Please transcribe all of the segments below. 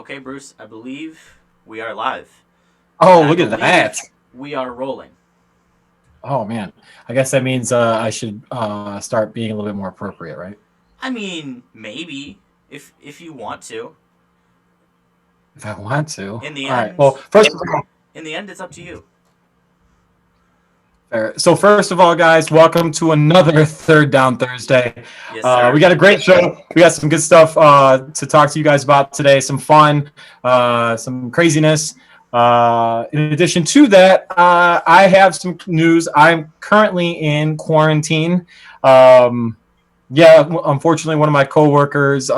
Okay, Bruce, I believe we are live. Oh, And I look at that. believe we are rolling. Oh man. I guess that means I should start being a little bit more appropriate, right? I mean, maybe if you want to. If I want to. In the All right. Well, end, first of all, it's up to you. fair. So first of all, guys, welcome to another Third Down Thursday. Yes, sir. We got a great show. We got some good stuff to talk to you guys about today. Some fun, some craziness. In addition to that, I have some news. I'm currently in quarantine. Um, yeah, unfortunately, one of my coworkers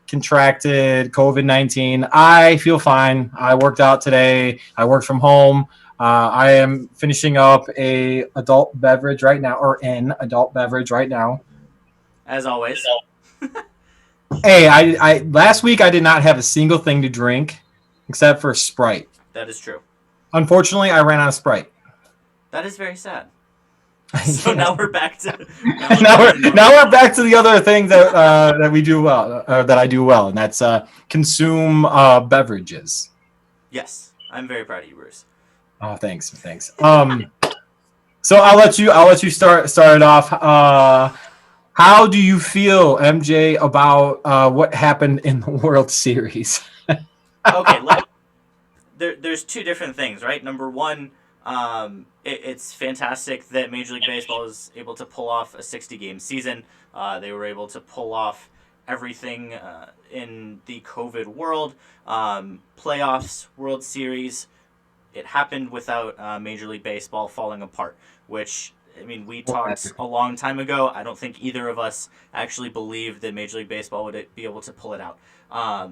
contracted COVID-19. I feel fine. I worked out today. I worked from home. I am finishing up a adult beverage right now, or an adult beverage right now. As always. Hey, I last week I did not have a single thing to drink except for Sprite. That is true. Unfortunately, I ran out of Sprite. That is very sad. So now we're back to now we're back to the other thing that that we do well, that I do well, and that's consume beverages. Yes, I'm very proud of you, Bruce. Oh, thanks. So I'll let you start it off. How do you feel, MJ, about what happened in the World Series? Okay, there's two different things, right? Number one, it's fantastic that Major League Baseball is able to pull off a 60-game season. They were able to pull off everything in the COVID world, playoffs, World Series. It happened without Major League Baseball falling apart, which, I mean, we talked a long time ago. I don't think either of us actually believed that Major League Baseball would be able to pull it out.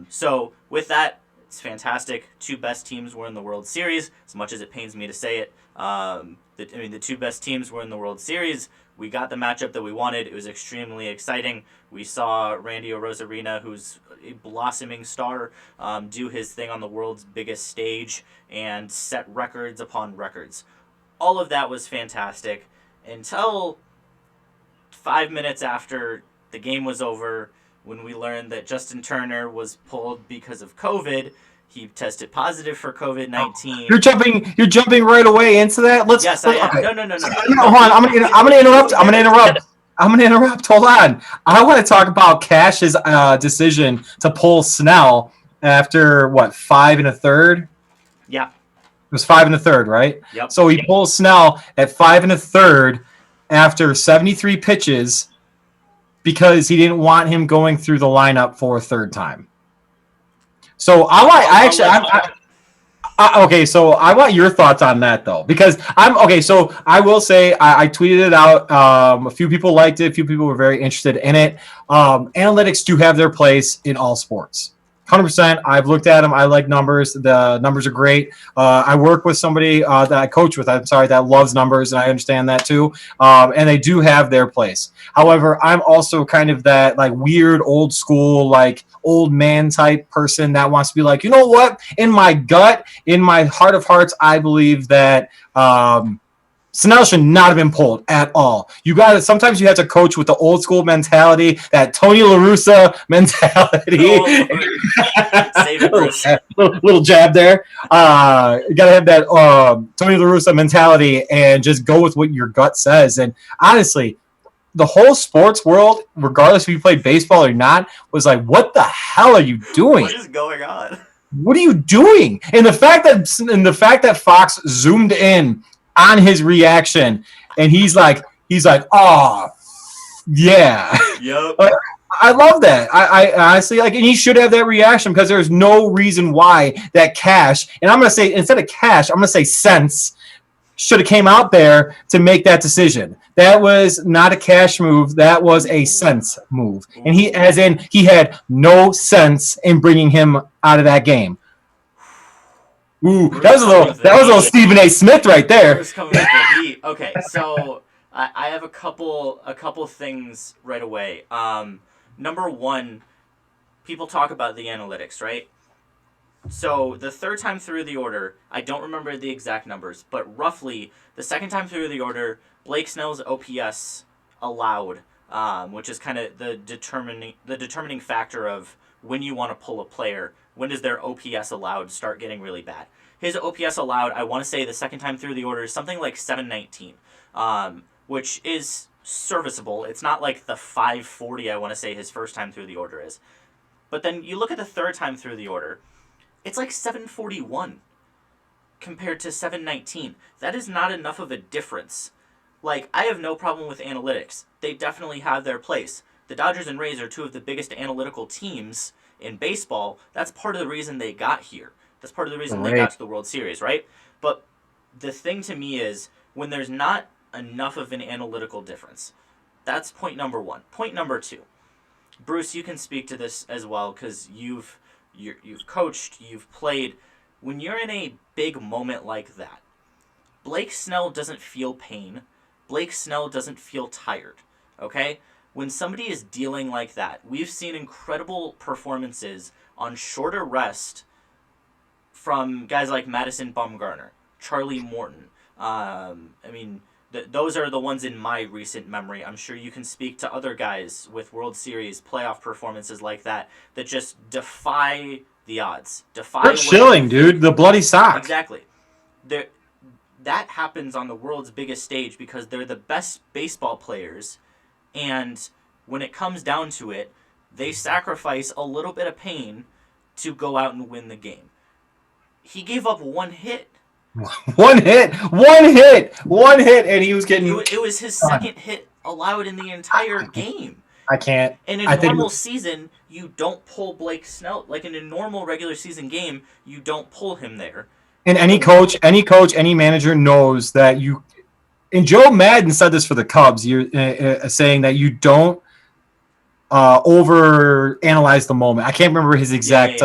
So with that, it's fantastic. Two best teams were in the World Series, as much as it pains me to say it. The two best teams were in the World Series. We got the matchup that we wanted. It was extremely exciting. We saw Randy Arozarena, who's a blossoming star, do his thing on the world's biggest stage and set records upon records. All of that was fantastic until 5 minutes after the game was over, when we learned that Justin Turner was pulled because of COVID. He tested positive for COVID-19. You're jumping right away into that. Yes, I am. No. Hold on. I'm gonna interrupt. I'm gonna interrupt. Hold on. I want to talk about Cash's decision to pull Snell after what, 5 1/3? Yeah. It was 5 1/3, right? Yep. So he pulls Snell at 5 1/3 after 73 pitches because he didn't want him going through the lineup for a third time. So okay, so I want your thoughts on that though, because So I will say I tweeted it out. A few people liked it. A few people were very interested in it. Analytics do have their place in all sports. 100%. I've looked at them. I like numbers. The numbers are great. I work with somebody that I coach with. I'm sorry, that loves numbers, and I understand that too. And they do have their place. However, I'm also kind of that like weird old school, like old man type person that wants to be like, you know what? In my gut, in my heart of hearts, I believe that Snell should not have been pulled at all. Sometimes you have to coach with the old school mentality, that Tony La Russa mentality. Save it, Bruce. little jab there. You gotta have that Tony La Russa mentality and just go with what your gut says. And honestly, the whole sports world, regardless if you played baseball or not, was like, what the hell are you doing? What is going on? What are you doing? And the fact that Fox zoomed in on his reaction, and he's like, oh, yeah. Yep. I love that. I honestly like, and he should have that reaction because there's no reason why that Cash, and I'm gonna say instead of Cash, I'm gonna say Sense, should have came out there to make that decision. That was not a Cash move. That was a Sense move, and he had no sense in bringing him out of that game. Ooh, that was a little Stephen A. Smith right there. Coming with the heat. Okay, so I have a couple things right away. Number one, people talk about the analytics, right? So the third time through the order, I don't remember the exact numbers, but roughly the second time through the order, Blake Snell's OPS allowed, which is kind of the determining factor of when you want to pull a player. When does their OPS allowed start getting really bad? His OPS allowed, I want to say the second time through the order is something like 719, which is serviceable. It's not like the 540 I want to say his first time through the order is. But then you look at the third time through the order, it's like 741 compared to 719. That is not enough of a difference. Like, I have no problem with analytics. They definitely have their place. The Dodgers and Rays are two of the biggest analytical teams in baseball. That's part of the reason they got here. That's part of the reason they got to the World Series, right? But the thing to me is, when there's not enough of an analytical difference, that's point number one. Point number two. Bruce, you can speak to this as well, because you've coached, you've played. When you're in a big moment like that, Blake Snell doesn't feel pain. Blake Snell doesn't feel tired, okay? When somebody is dealing like that, we've seen incredible performances on shorter rest from guys like Madison Bumgarner, Charlie Morton. Those are the ones in my recent memory. I'm sure you can speak to other guys with World Series playoff performances like that just defy the odds. They're chilling, dude. The bloody sock. Exactly. That happens on the world's biggest stage because they're the best baseball players, and when it comes down to it, they sacrifice a little bit of pain to go out and win the game. He gave up one hit. One hit, and he was getting... It was his second hit allowed in the entire game. I can't. In a normal season, you don't pull Blake Snell. Like, in a normal regular season game, you don't pull him there. And any coach, any manager knows that you... And Joe Madden said this for the Cubs. You're saying that you don't over analyze the moment. I can't remember his exact.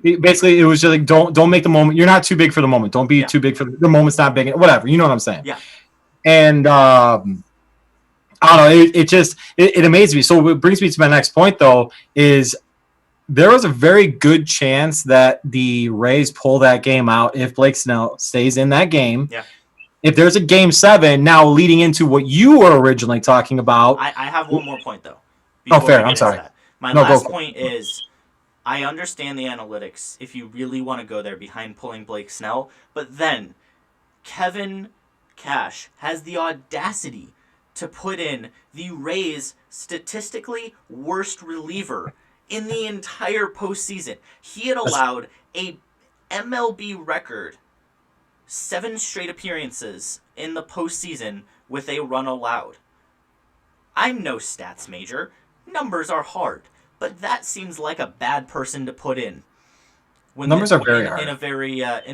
Basically, it was just like don't make the moment. You're not too big for the moment. Don't be too big for the moment's not big. Whatever. You know what I'm saying? Yeah. And I don't know. It amazed me. So what brings me to my next point, though, is there was a very good chance that the Rays pull that game out if Blake Snell stays in that game. Yeah. If there's a game 7 now leading into what you were originally talking about. I have one more point, though. Oh, fair. I'm sorry. My last point is, I understand the analytics if you really want to go there behind pulling Blake Snell, but then Kevin Cash has the audacity to put in the Rays' statistically worst reliever in the entire postseason. He had allowed a MLB record 7 straight appearances in the postseason with a run allowed. I'm no stats major. Numbers are hard, but that seems like a bad person to put in. Numbers are very hard. In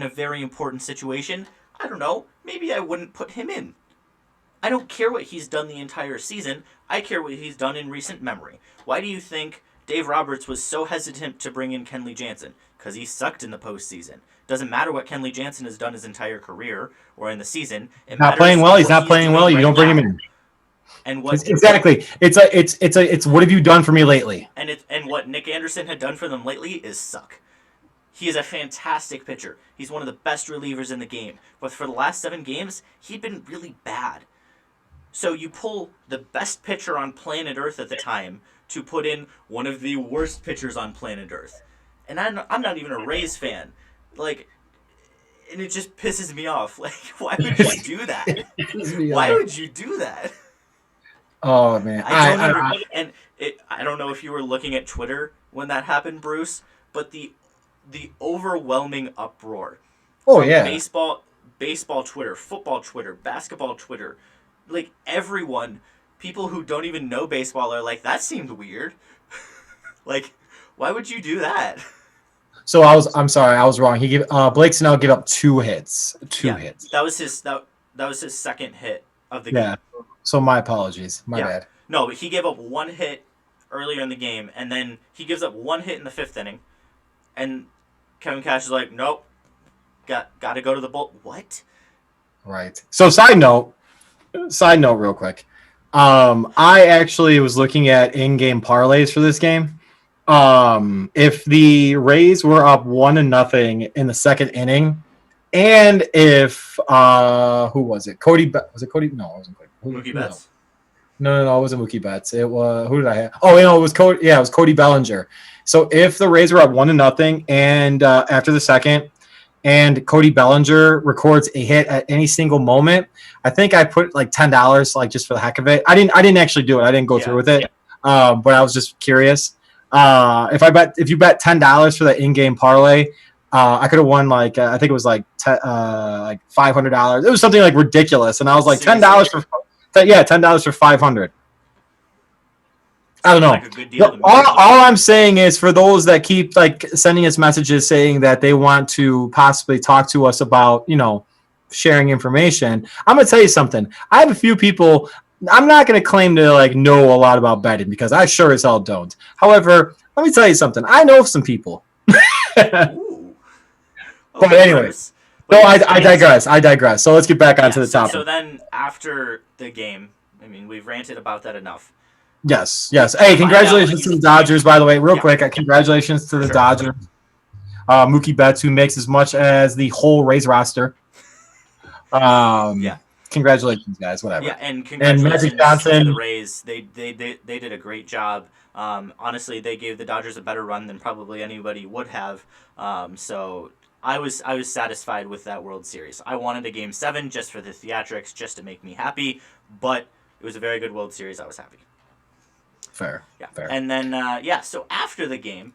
a very important situation. I don't know. Maybe I wouldn't put him in. I don't care what he's done the entire season. I care what he's done in recent memory. Why do you think Dave Roberts was so hesitant to bring in Kenley Jansen? Because he sucked in the postseason. Doesn't matter what Kenley Jansen has done his entire career or in the season. Not playing well. He's not playing well. You don't bring him in. And what exactly? It's what have you done for me lately? And what Nick Anderson had done for them lately is suck. He is a fantastic pitcher. He's one of the best relievers in the game. But for the last 7 games, he'd been really bad. So you pull the best pitcher on planet Earth at the time to put in one of the worst pitchers on planet Earth. And I'm not even a Rays fan. Like, and it just pisses me off. Like, why would you do that? Why would you do that? Oh man, I don't know if you were looking at Twitter when that happened, Bruce, but the overwhelming uproar. Oh yeah. Baseball Twitter, football Twitter, basketball Twitter, like everyone, people who don't even know baseball are like, that seemed weird. Like, why would you do that? So I'm sorry, I was wrong. Blake Snell gave up 2 hits. Two hits. That was his second hit of the game. Yeah. So my apologies. My bad. No, but he gave up 1 hit earlier in the game, and then he gives up 1 hit in the 5th inning, and Kevin Cash is like, nope, got to go to the bull. What? Right. So side note real quick. I actually was looking at in-game parlays for this game. If the Rays were up 1-0 in the 2nd inning, and if who was it? Was it Cody? No, it wasn't Cody. Mookie Betts. No, it wasn't Mookie Betts. It was who did I have? Oh, it was Cody. Yeah, it was Cody Bellinger. So if the Rays were up 1-0, and after the second, and Cody Bellinger records a hit at any single moment, I think I put like $10, like just for the heck of it. I didn't actually do it. I didn't go through with it, but I was just curious. If you bet $10 for the in-game parlay, I could have won like I think it was like like $500. It was something like ridiculous, and I was like $10 for $10 for 500. I don't know. Like a good deal to me. All I'm saying is for those that keep like sending us messages saying that they want to possibly talk to us about, sharing information. I'm gonna tell you something. I have a few people. I'm not gonna claim to like know a lot about betting because I sure as hell don't. However, let me tell you something. I know some people. Ooh. But Okay, anyway, Lars. no, But I digress. So let's get back onto the topic. So then after the game, I mean, we've ranted about that enough. Yes. Hey, congratulations to the Dodgers, by the way. Real quick, congratulations to the Dodgers. Mookie Betts, who makes as much as the whole Rays roster. Congratulations, guys. Whatever. Yeah, and congratulations Magic Johnson to the Rays. They did a great job. Honestly, they gave the Dodgers a better run than probably anybody would have. So I was satisfied with that World Series. I wanted a Game 7 just for the theatrics, just to make me happy. But it was a very good World Series. I was happy. Fair. And then so after the game,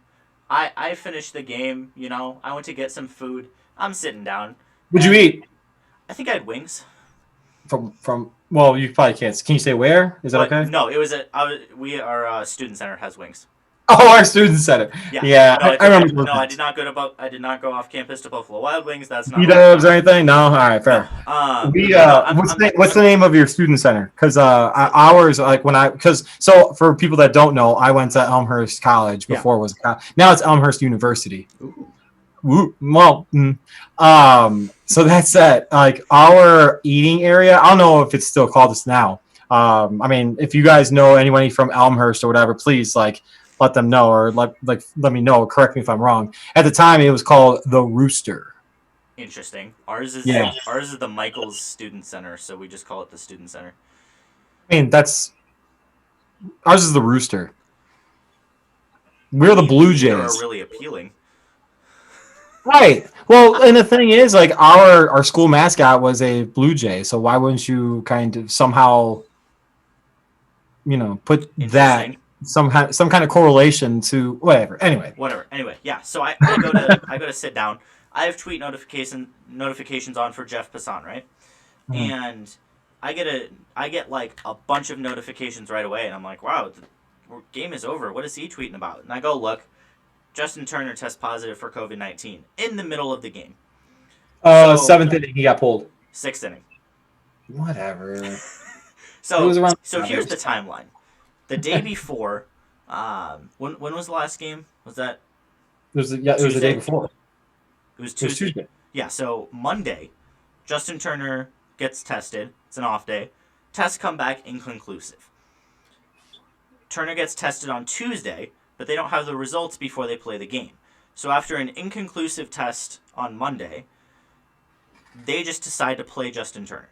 I finished the game. I went to get some food. I'm sitting down. What'd you eat? I think I had wings. From well, you probably can't. Can you say where? Is that okay? No, it was our student center has wings. Oh, our student center. Yeah. No, I remember. No, I did not go off campus to Buffalo Wild Wings. That's not. B-dubs or anything? No. All right, fair. What's the name of your student center? Because ours, like so for people that don't know, I went to Elmhurst College before it was now it's Elmhurst University. Ooh. Well, so that's that. Like our eating area, I don't know if it's still called this now. I mean, if you guys know anybody from Elmhurst or whatever, please let them know or let me know. Correct me if I'm wrong. At the time, it was called the Rooster. Interesting. Ours is the Michaels Student Center, so we just call it the Student Center. I mean, ours is the Rooster. We're the Blue Jays. Are really appealing. Right. Well, and the thing is, like our school mascot was a Blue Jay, so why wouldn't you kind of somehow, put that some kind of correlation to whatever. Anyway. Yeah. So I go to sit down. I have tweet notifications on for Jeff Passan, right? Mm-hmm. And I get like a bunch of notifications right away, and I'm like, wow, the game is over. What is he tweeting about? And I go look. Justin Turner tests positive for COVID-19 in the middle of the game. Seventh inning, he got pulled. Sixth inning. Whatever. So here's the timeline. The day before, when was the last game? Was that? It was the day before. It was Tuesday. Yeah. So Monday, Justin Turner gets tested. It's an off day. Tests come back inconclusive. Turner gets tested on Tuesday, but they don't have the results before they play the game. So after an inconclusive test on Monday, they just decide to play Justin Turner.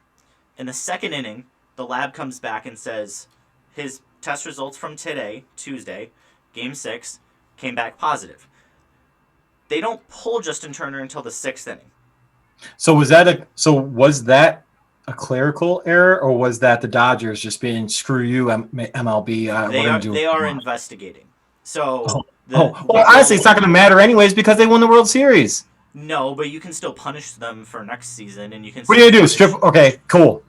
In the second inning, the lab comes back and says his test results from today, Tuesday, Game 6, came back positive. They don't pull Justin Turner until the sixth inning. So was that a clerical error, or was that the Dodgers just being screw you, MLB? They are investigating. So, honestly, it's not going to matter anyways because they won the World Series. No, but you can still punish them for next season, and you can. What do you do? Strip? Okay, cool.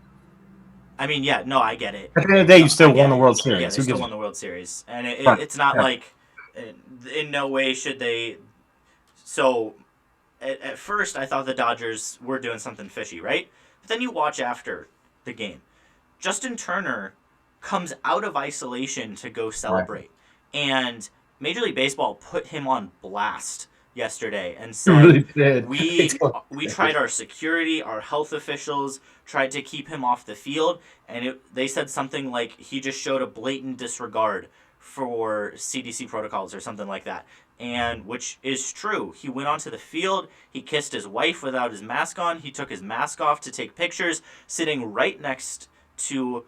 I mean, yeah, no, I get it. At the end of the day, you still won the World Series. Yeah, they still won the World Series, and it's not like, in no way should they. So, at first, I thought the Dodgers were doing something fishy, right? But then you watch after the game, Justin Turner comes out of isolation to go celebrate. Right. And Major League Baseball put him on blast yesterday and said, we tried our security, our health officials tried to keep him off the field, and they said something like he just showed a blatant disregard for CDC protocols or something like that, and which is true. He went onto the field, he kissed his wife without his mask on, he took his mask off to take pictures, sitting right next to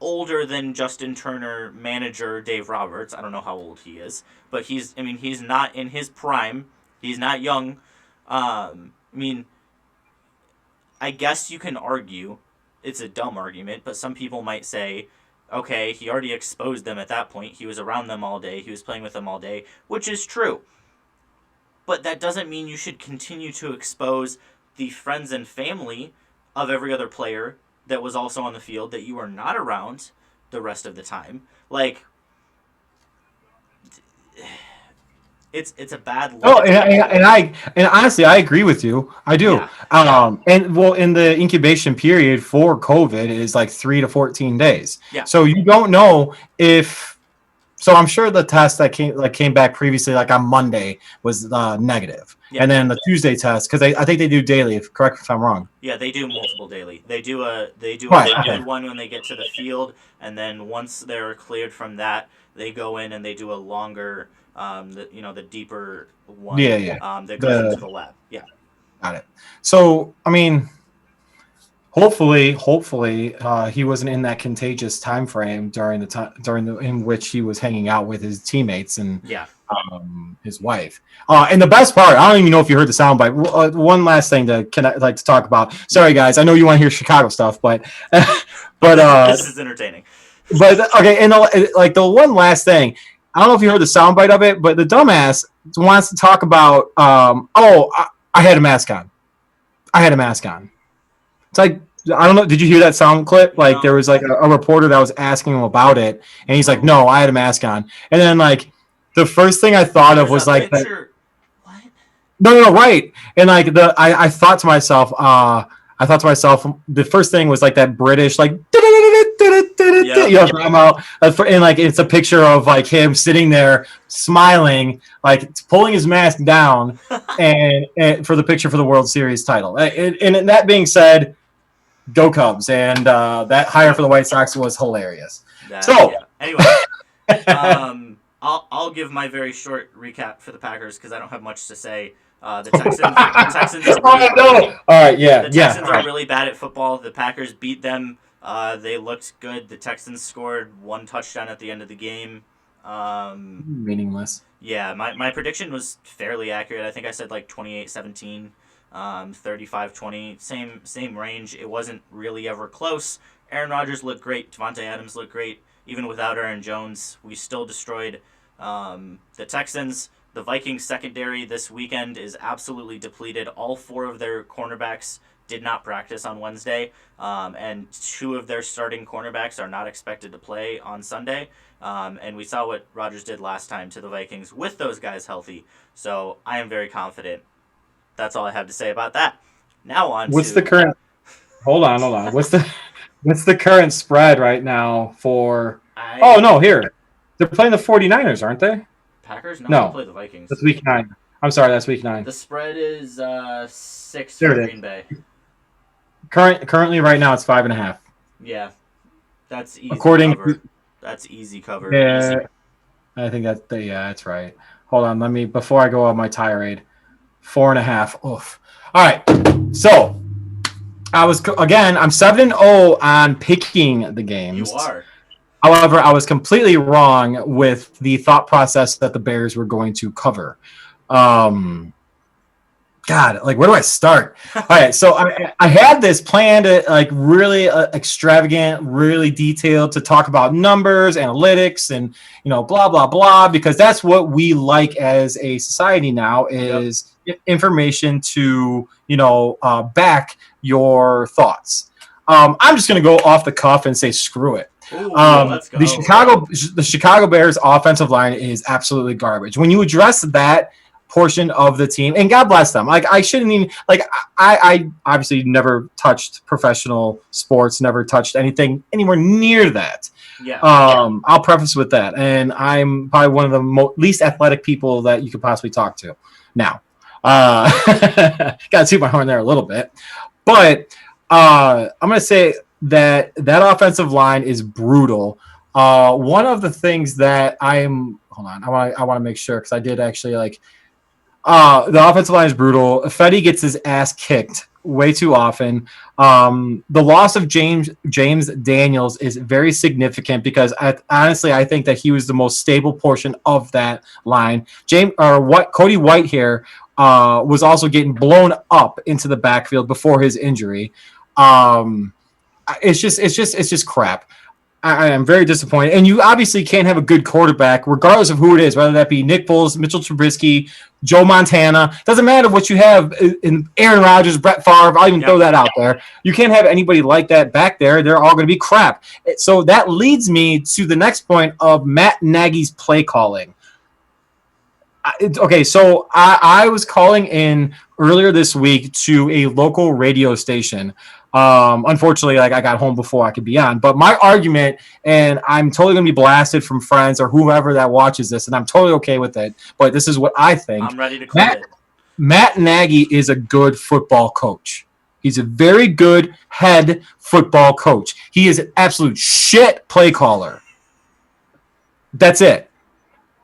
older than Justin Turner manager Dave Roberts. I don't know how old he is, but he's not in his prime. He's not young. I mean, I guess you can argue it's a dumb argument, but some people might say, okay, he already exposed them at that point. He was around them all day. He was playing with them all day, which is true. But that doesn't mean you should continue to expose the friends and family of every other player that was also on the field that you are not around the rest of the time. Like, it's a bad look. Oh, and honestly, I agree with you. I do. Yeah. And well, in the incubation period for COVID is like 3 to 14 days. Yeah. So you don't know if. So I'm sure the test that came back previously, like on Monday, was negative. Yeah. And then the Tuesday test, because I think they do daily. Correct me if I'm wrong. Yeah, they do multiple daily. They do a Right, good one when they get to the field, and then once they're cleared from that, they go in and they do a longer, the deeper one. Yeah. That goes into the lab. Yeah. Got it. So I mean, hopefully, he wasn't in that contagious time frame during in which he was hanging out with his teammates and Yeah. His wife. And the best part, I don't even know if you heard the soundbite. One last thing to talk about. Sorry, guys, I know you want to hear Chicago stuff, but This is entertaining. But okay, and the one last thing, I don't know if you heard the soundbite of it, but the dumbass wants to talk about, I had a mask on. It's like, I don't know. Did you hear that sound clip? Like No. there was like a reporter that was asking him about it, and he's like, "No, I had a mask on." And then like the first thing I thought of was like, what? no, right. And like I thought to myself, the first thing was like that British like, come out, and like it's a picture of like him sitting there smiling, like pulling his mask down, and for the picture for the World Series title. And that being said, go Cubs, and that hire for the White Sox was hilarious. Anyway, I'll give my very short recap for the Packers because I don't have much to say. The Texans are really The Texans are really bad at football. The Packers beat them. They looked good. The Texans scored 1 touchdown at the end of the game. Meaningless. Yeah, my prediction was fairly accurate. I think I said like 28-17, 35-20, same range. It wasn't really ever close. Aaron Rodgers looked great. Devontae Adams looked great. Even without Aaron Jones, we still destroyed the Texans. The Vikings secondary this weekend is absolutely depleted. All 4 of their cornerbacks did not practice on Wednesday, and 2 of their starting cornerbacks are not expected to play on Sunday. And we saw what Rodgers did last time to the Vikings with those guys healthy. So I am very confident. That's all I have to say about that. Now on. What's the current? Hold on. What's the current spread right now for? Here. They're playing the 49ers, aren't they? Packers? No. They play the Vikings. That's week 9. I'm sorry, that's week 9. The spread is 6 for Green Bay. Currently, right now, it's 5.5. Yeah, that's easy. That's easy cover. Yeah, easy. I think that's right. Hold on, before I go on my tirade, 4.5. Oof. All right, so I'm 7-0 on picking the games. You are. However, I was completely wrong with the thought process that the Bears were going to cover. God, like where do I start? All right, so I had this planned, like really extravagant, really detailed to talk about numbers, analytics, and blah blah blah, because that's what we like as a society now is information to back your thoughts. I'm just gonna go off the cuff and say screw it. Ooh, let's go. The Chicago Bears offensive line is absolutely garbage. When you address that portion of the team, and God bless them. Like I shouldn't even I obviously never touched professional sports, never touched anything anywhere near that. Yeah. I'll preface with that, and I'm probably one of the least athletic people that you could possibly talk to. Now, got to toot my horn there a little bit, but I'm gonna say that offensive line is brutal. One of the things that hold on, I want to make sure because I did actually The offensive line is brutal. Fetty gets his ass kicked way too often. The loss of James Daniels is very significant because honestly, I think that he was the most stable portion of that line. Cody Whitehair was also getting blown up into the backfield before his injury. It's just crap. I am very disappointed. And you obviously can't have a good quarterback, regardless of who it is, whether that be Nick Foles, Mitchell Trubisky, Joe Montana. Doesn't matter what you have in Aaron Rodgers, Brett Favre. I'll even throw that out there. You can't have anybody like that back there. They're all going to be crap. So that leads me to the next point of Matt Nagy's play calling. Okay, so I was calling in earlier this week to a local radio station. Unfortunately, like I got home before I could be on. But my argument, and I'm totally gonna be blasted from friends or whoever that watches this, and I'm totally okay with it. But this is what I think. I'm ready to quit it. Matt Nagy is a good football coach. He's a very good head football coach. He is an absolute shit play caller. That's it.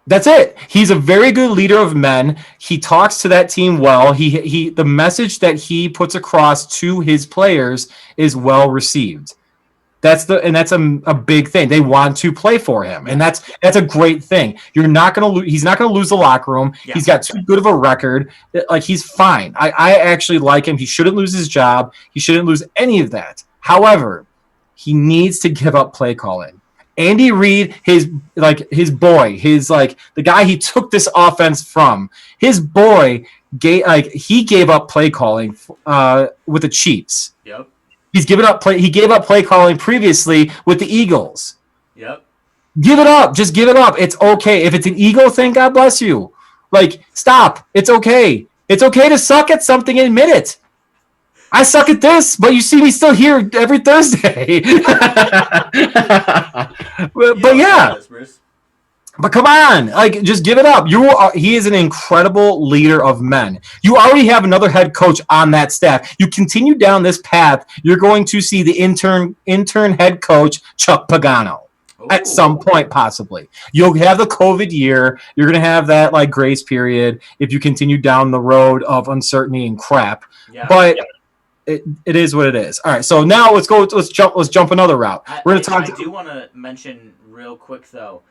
That's it. He's a very good leader of men. He talks to that team well. The message that he puts across to his players is well received. That's a big thing. They want to play for him, and that's a great thing. He's not going to lose the locker room. Yeah. He's got too good of a record. Like, he's fine. I actually like him. He shouldn't lose his job. He shouldn't lose any of that. However, he needs to give up play calling. Andy Reid, his boy, the guy he took this offense from, his boy gave up play calling with the Chiefs. Yep. He gave up play calling previously with the Eagles. Yep. Give it up. Just give it up. It's okay. If it's an ego thing, God bless you. Like, stop. It's okay. It's okay to suck at something and admit it. I suck at this, but you see me still here every Thursday. but yeah. But come on, like, just give it up. He is an incredible leader of men. You already have another head coach on that staff. You continue down this path, you're going to see the intern head coach, Chuck Pagano. Ooh. At some point, possibly. You'll have the COVID year. You're going to have that like grace period if you continue down the road of uncertainty and crap. Yeah. But it is what it is. All right, so now let's jump another route. We're going to talk. I do want to mention real quick though.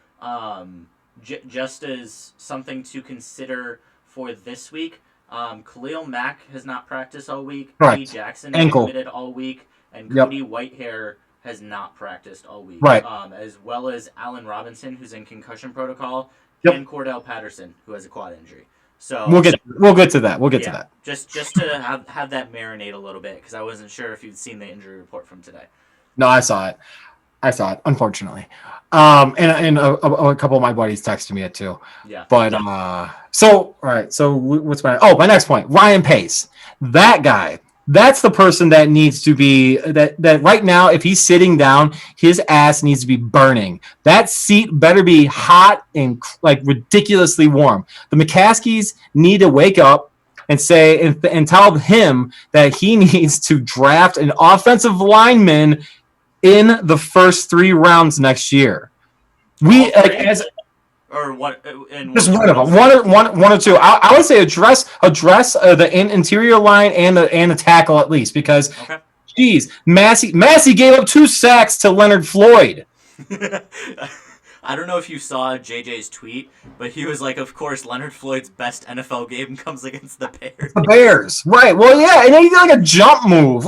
Just as something to consider for this week, Khalil Mack has not practiced all week. Cody Jackson is committed all week, and Cody Whitehair has not practiced all week. Right. As well as Allen Robinson, who's in concussion protocol, and Cordell Patterson, who has a quad injury. So we'll get to that. We'll get to that. Just to have that marinate a little bit, because I wasn't sure if you'd seen the injury report from today. No, I saw it. Unfortunately. And a couple of my buddies texted me it too. Yeah. But all right. So what's my next point? Ryan Pace. That guy. That's the person that needs to be that right now. If he's sitting down, his ass needs to be burning. That seat better be hot and like ridiculously warm. The McCaskies need to wake up and say and tell him that he needs to draft an offensive lineman in the first 3 rounds next year. Or what? Just one of them, one or two. I would say address the interior line and the tackle at least, because, geez, Massey gave up 2 sacks to Leonard Floyd. I don't know if you saw JJ's tweet, but he was like, of course, Leonard Floyd's best NFL game comes against the Bears. The Bears, right. Well, yeah, and then he did like a jump move.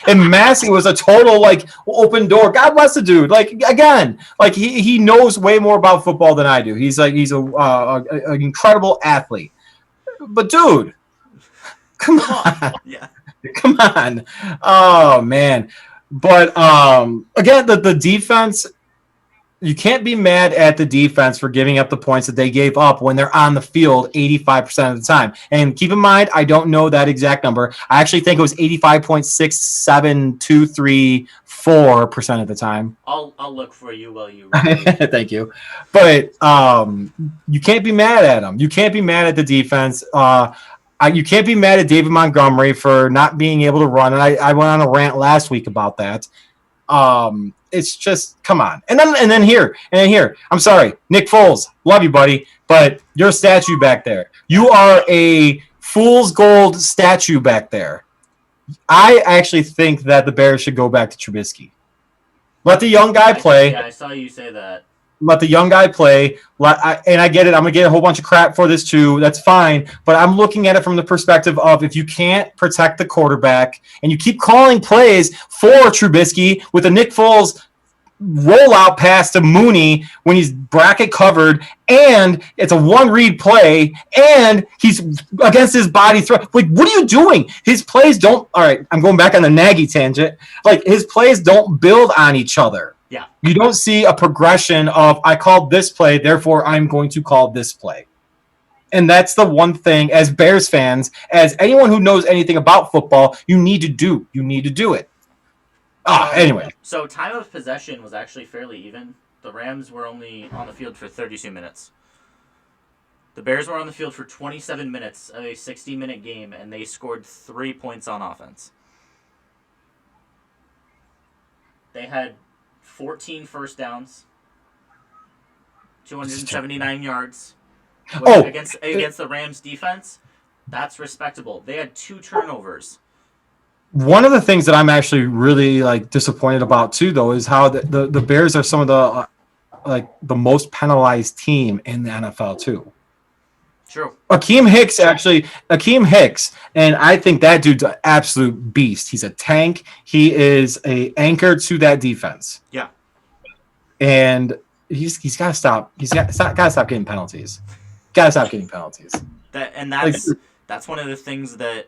And Massey was a total, like, open door. God bless the dude. Like, again, like, he knows way more about football than I do. He's an incredible athlete. But, dude, come on. Yeah. Come on. Oh, man. But, again, the defense – you can't be mad at the defense for giving up the points that they gave up when they're on the field 85% of the time. And keep in mind, I don't know that exact number. I actually think it was 85.67234% of the time. I'll look for you while you Thank you. But you can't be mad at them. You can't be mad at the defense. You can't be mad at David Montgomery for not being able to run. And I went on a rant last week about that. It's just come on. And then here. I'm sorry, Nick Foles, love you, buddy, but you're a statue back there. You are a fool's gold statue back there. I actually think that the Bears should go back to Trubisky. Let the young guy play. Yeah, I saw you say that. Let the young guy play. And I get it. I'm going to get a whole bunch of crap for this too. That's fine. But I'm looking at it from the perspective of if you can't protect the quarterback and you keep calling plays for Trubisky with a Nick Foles rollout pass to Mooney when he's bracket covered and it's a one read play and he's against his body threat. Like, what are you doing? His plays don't. All right, I'm going back on the Nagy tangent. Like, his plays don't build on each other. Yeah. You don't see a progression of I called this play, therefore I'm going to call this play. And that's the one thing as Bears fans, as anyone who knows anything about football, you need to do. You need to do it. Anyway. So time of possession was actually fairly even. The Rams were only on the field for 32 minutes. The Bears were on the field for 27 minutes of a 60-minute game, and they scored 3 points on offense. They had 14 first downs, 279 yards. Against the Rams defense, that's respectable. They had 2 turnovers. One of the things that I'm actually really disappointed about too, though, is how the Bears are some of the most penalized team in the NFL too. True. Akeem Hicks, and I think that dude's an absolute beast. He's a tank. He is a anchor to that defense. Yeah. And he's got to stop. He's got to stop getting penalties. Got to stop getting penalties. That's one of the things that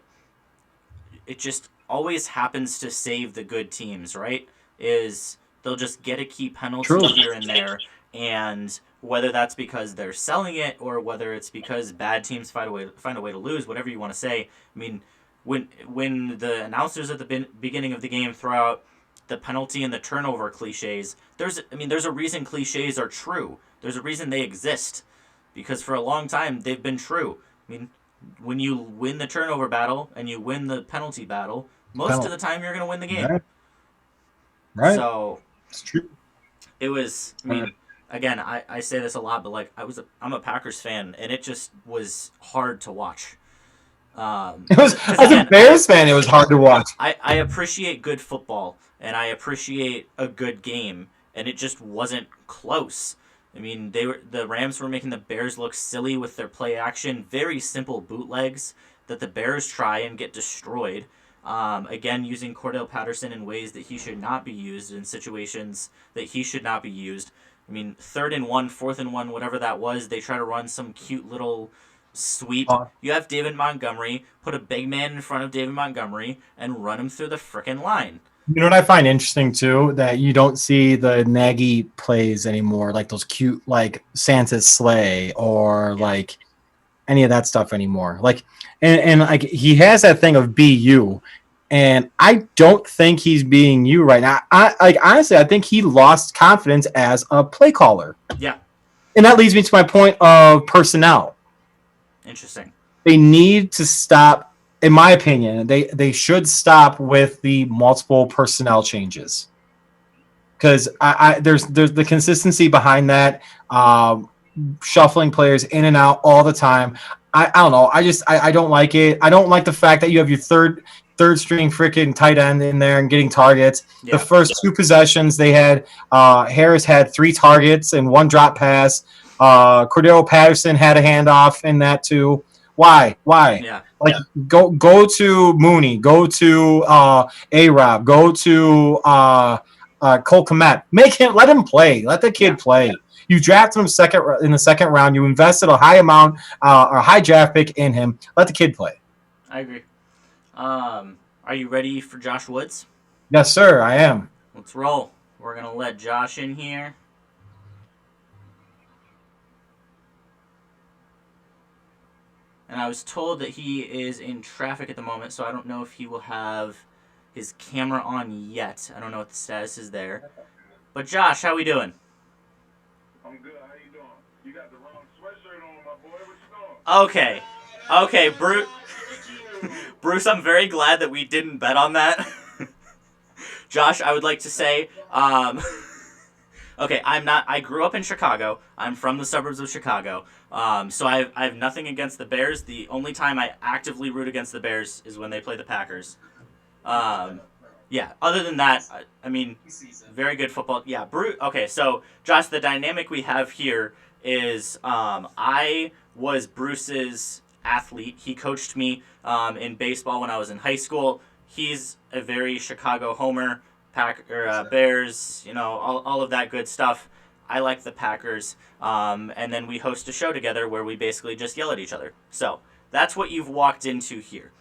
it just always happens to save the good teams, right? Is they'll just get a key penalty here and there, and whether that's because they're selling it or whether it's because bad teams find a way to lose, whatever you want to say. I mean, when the announcers at the beginning of the game throw out the penalty and the turnover cliches, there's a reason cliches are true. There's a reason they exist, because for a long time they've been true. I mean, when you win the turnover battle and you win the penalty battle, most of the time you're going to win the game. Right. So it's true. It was. I mean, again, I say this a lot, but I'm a Packers fan, and it just was hard to watch. It was as a Bears fan, it was hard to watch. I appreciate good football, and I appreciate a good game, and it just wasn't close. I mean, the Rams were making the Bears look silly with their play action, very simple bootlegs that the Bears try and get destroyed. Again, using Cordell Patterson in ways that he should not be used, in situations that he should not be used. I mean, 3rd and 1, 4th and 1, whatever that was, they try to run some cute little sweep. You have David Montgomery, put a big man in front of David Montgomery, and run him through the frickin' line. You know what I find interesting too? That you don't see the Nagy plays anymore, like those cute, Santa's sleigh or any of that stuff anymore. And he has that thing of be you, and I don't think he's being you right now. Honestly, I think he lost confidence as a play caller. Yeah, and that leads me to my point of personnel. Interesting. They need to stop. In my opinion, they should stop with the multiple personnel changes, because there's the consistency behind that, shuffling players in and out all the time. I don't know. I don't like it. I don't like the fact that you have your third string freaking tight end in there and getting targets. Yeah. The first 2 possessions they had, Harris had 3 targets and 1 drop pass. Cordell Patterson had a handoff in that too. Why? Yeah. Go to Mooney, go to A-Rob, go to Cole Kmet. Let him play. Let the kid play. You drafted him in the second round. You invested a high amount, or a high draft pick in him. Let the kid play. I agree. Are you ready for Josh Woods? Yes, sir. I am. Let's roll. We're gonna let Josh in here. And I was told that he is in traffic at the moment, so I don't know if he will have his camera on yet. I don't know what the status is there. But Josh, how we doing? I'm good. How you doing? You got the wrong sweatshirt on, my boy. What you doing? Okay, Bruce. Bruce, I'm very glad that we didn't bet on that. Josh, I would like to say, okay, I'm not. I grew up in Chicago. I'm from the suburbs of Chicago. So I have nothing against the Bears. The only time I actively root against the Bears is when they play the Packers. Yeah. Other than that, I mean, very good football. Yeah. Okay, so Josh, the dynamic we have here is I was Bruce's athlete. He coached me in baseball when I was in high school. He's a very Chicago homer. Bears, all of that good stuff. I like the Packers, and then we host a show together where we basically just yell at each other. So that's what you've walked into here.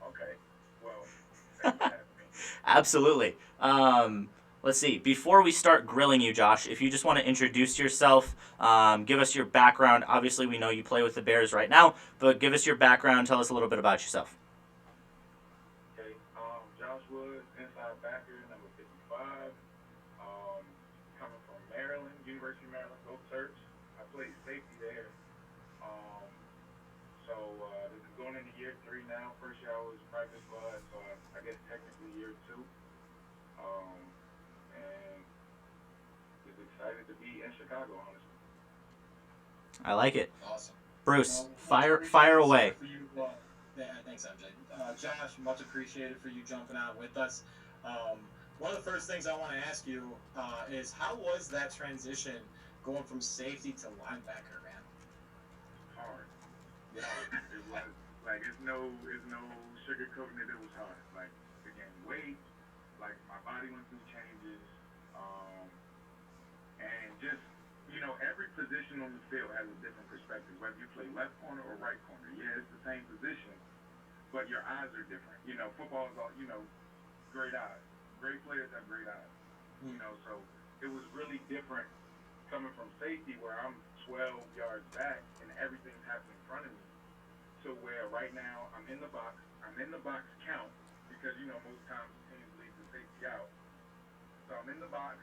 Okay. Well, thanks for having me. Absolutely. Let's see. Before we start grilling you, Josh, if you just want to introduce yourself, give us your background. Obviously, we know you play with the Bears right now, but give us your background. Tell us a little bit about yourself. Okay. Josh Woods, inside backer, number 55. Coming from Maryland, University of Maryland, go Terps. I played safety there. This is going into year 3 now. First year I was practice squad, so I guess technically year 2. And just excited to be in Chicago, honestly. I like it. Awesome. Bruce, Well, fire away. For you, thanks, MJ. Josh, much appreciated for you jumping on with us. One of the first things I want to ask you is how was that transition going from safety to linebacker, man? Hard. Yeah, it was like it's no sugarcoating it. It was hard. Like again, weight, like my body went through changes, and just every position on the field has a different perspective. Whether you play left corner or right corner, yeah, it's the same position, but your eyes are different. Football is all great eyes. Great players have great eyes. So it was really different coming from safety where I'm 12 yards back and everything's happening in front of me, to where right now I'm in the box count, because most times teams leave the safety out. So I'm in the box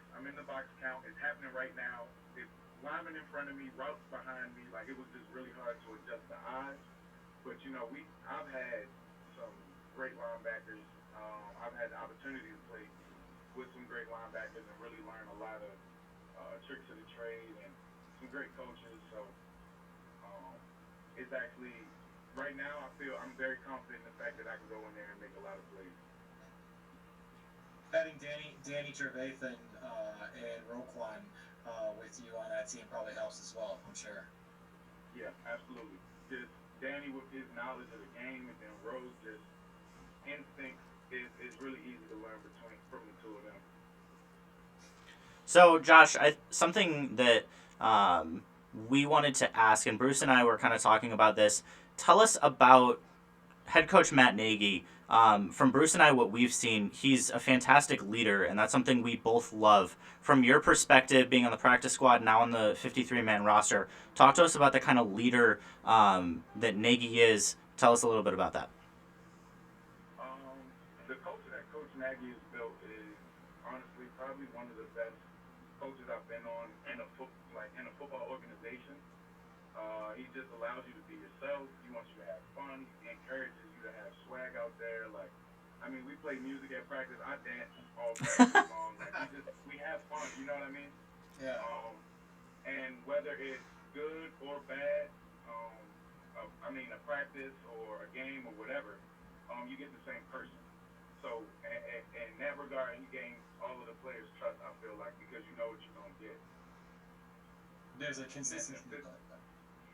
count, it's happening right now. It's linemen in front of me, routes behind me, like it was just really hard to adjust the eyes. But I've had some great linebackers. I've had the opportunity to play with some great linebackers and really learn a lot of tricks of the trade and some great coaches. So it's actually right now I'm very confident in the fact that I can go in there and make a lot of plays. Having Danny Trevathan and Roquan with you on that team probably helps as well, I'm sure. Yeah, absolutely. Just Danny with his knowledge of the game, and then Rose just instinct is really easy to learn from the two of them. So, Josh, something that we wanted to ask, and Bruce and I were kind of talking about this. Tell us about head coach Matt Nagy. From Bruce and I, what we've seen, he's a fantastic leader, and that's something we both love. From your perspective, being on the practice squad, now on the 53-man roster, talk to us about the kind of leader that Nagy is. Tell us a little bit about that. The culture that Coach Nagy has built is honestly probably one of the best coaches I've been on in a football organization. He just allows you to be yourself. He wants you to have fun. He encourages you to have swag out there. Like, I mean, we play music at practice. I dance all practice long. Like, we have fun. You know what I mean? Yeah. And whether it's good or bad, a practice or a game or whatever, you get the same person. So, in that regard, he gains all of the players' trust, I feel like, because you know what you're going to get. There's a consistency.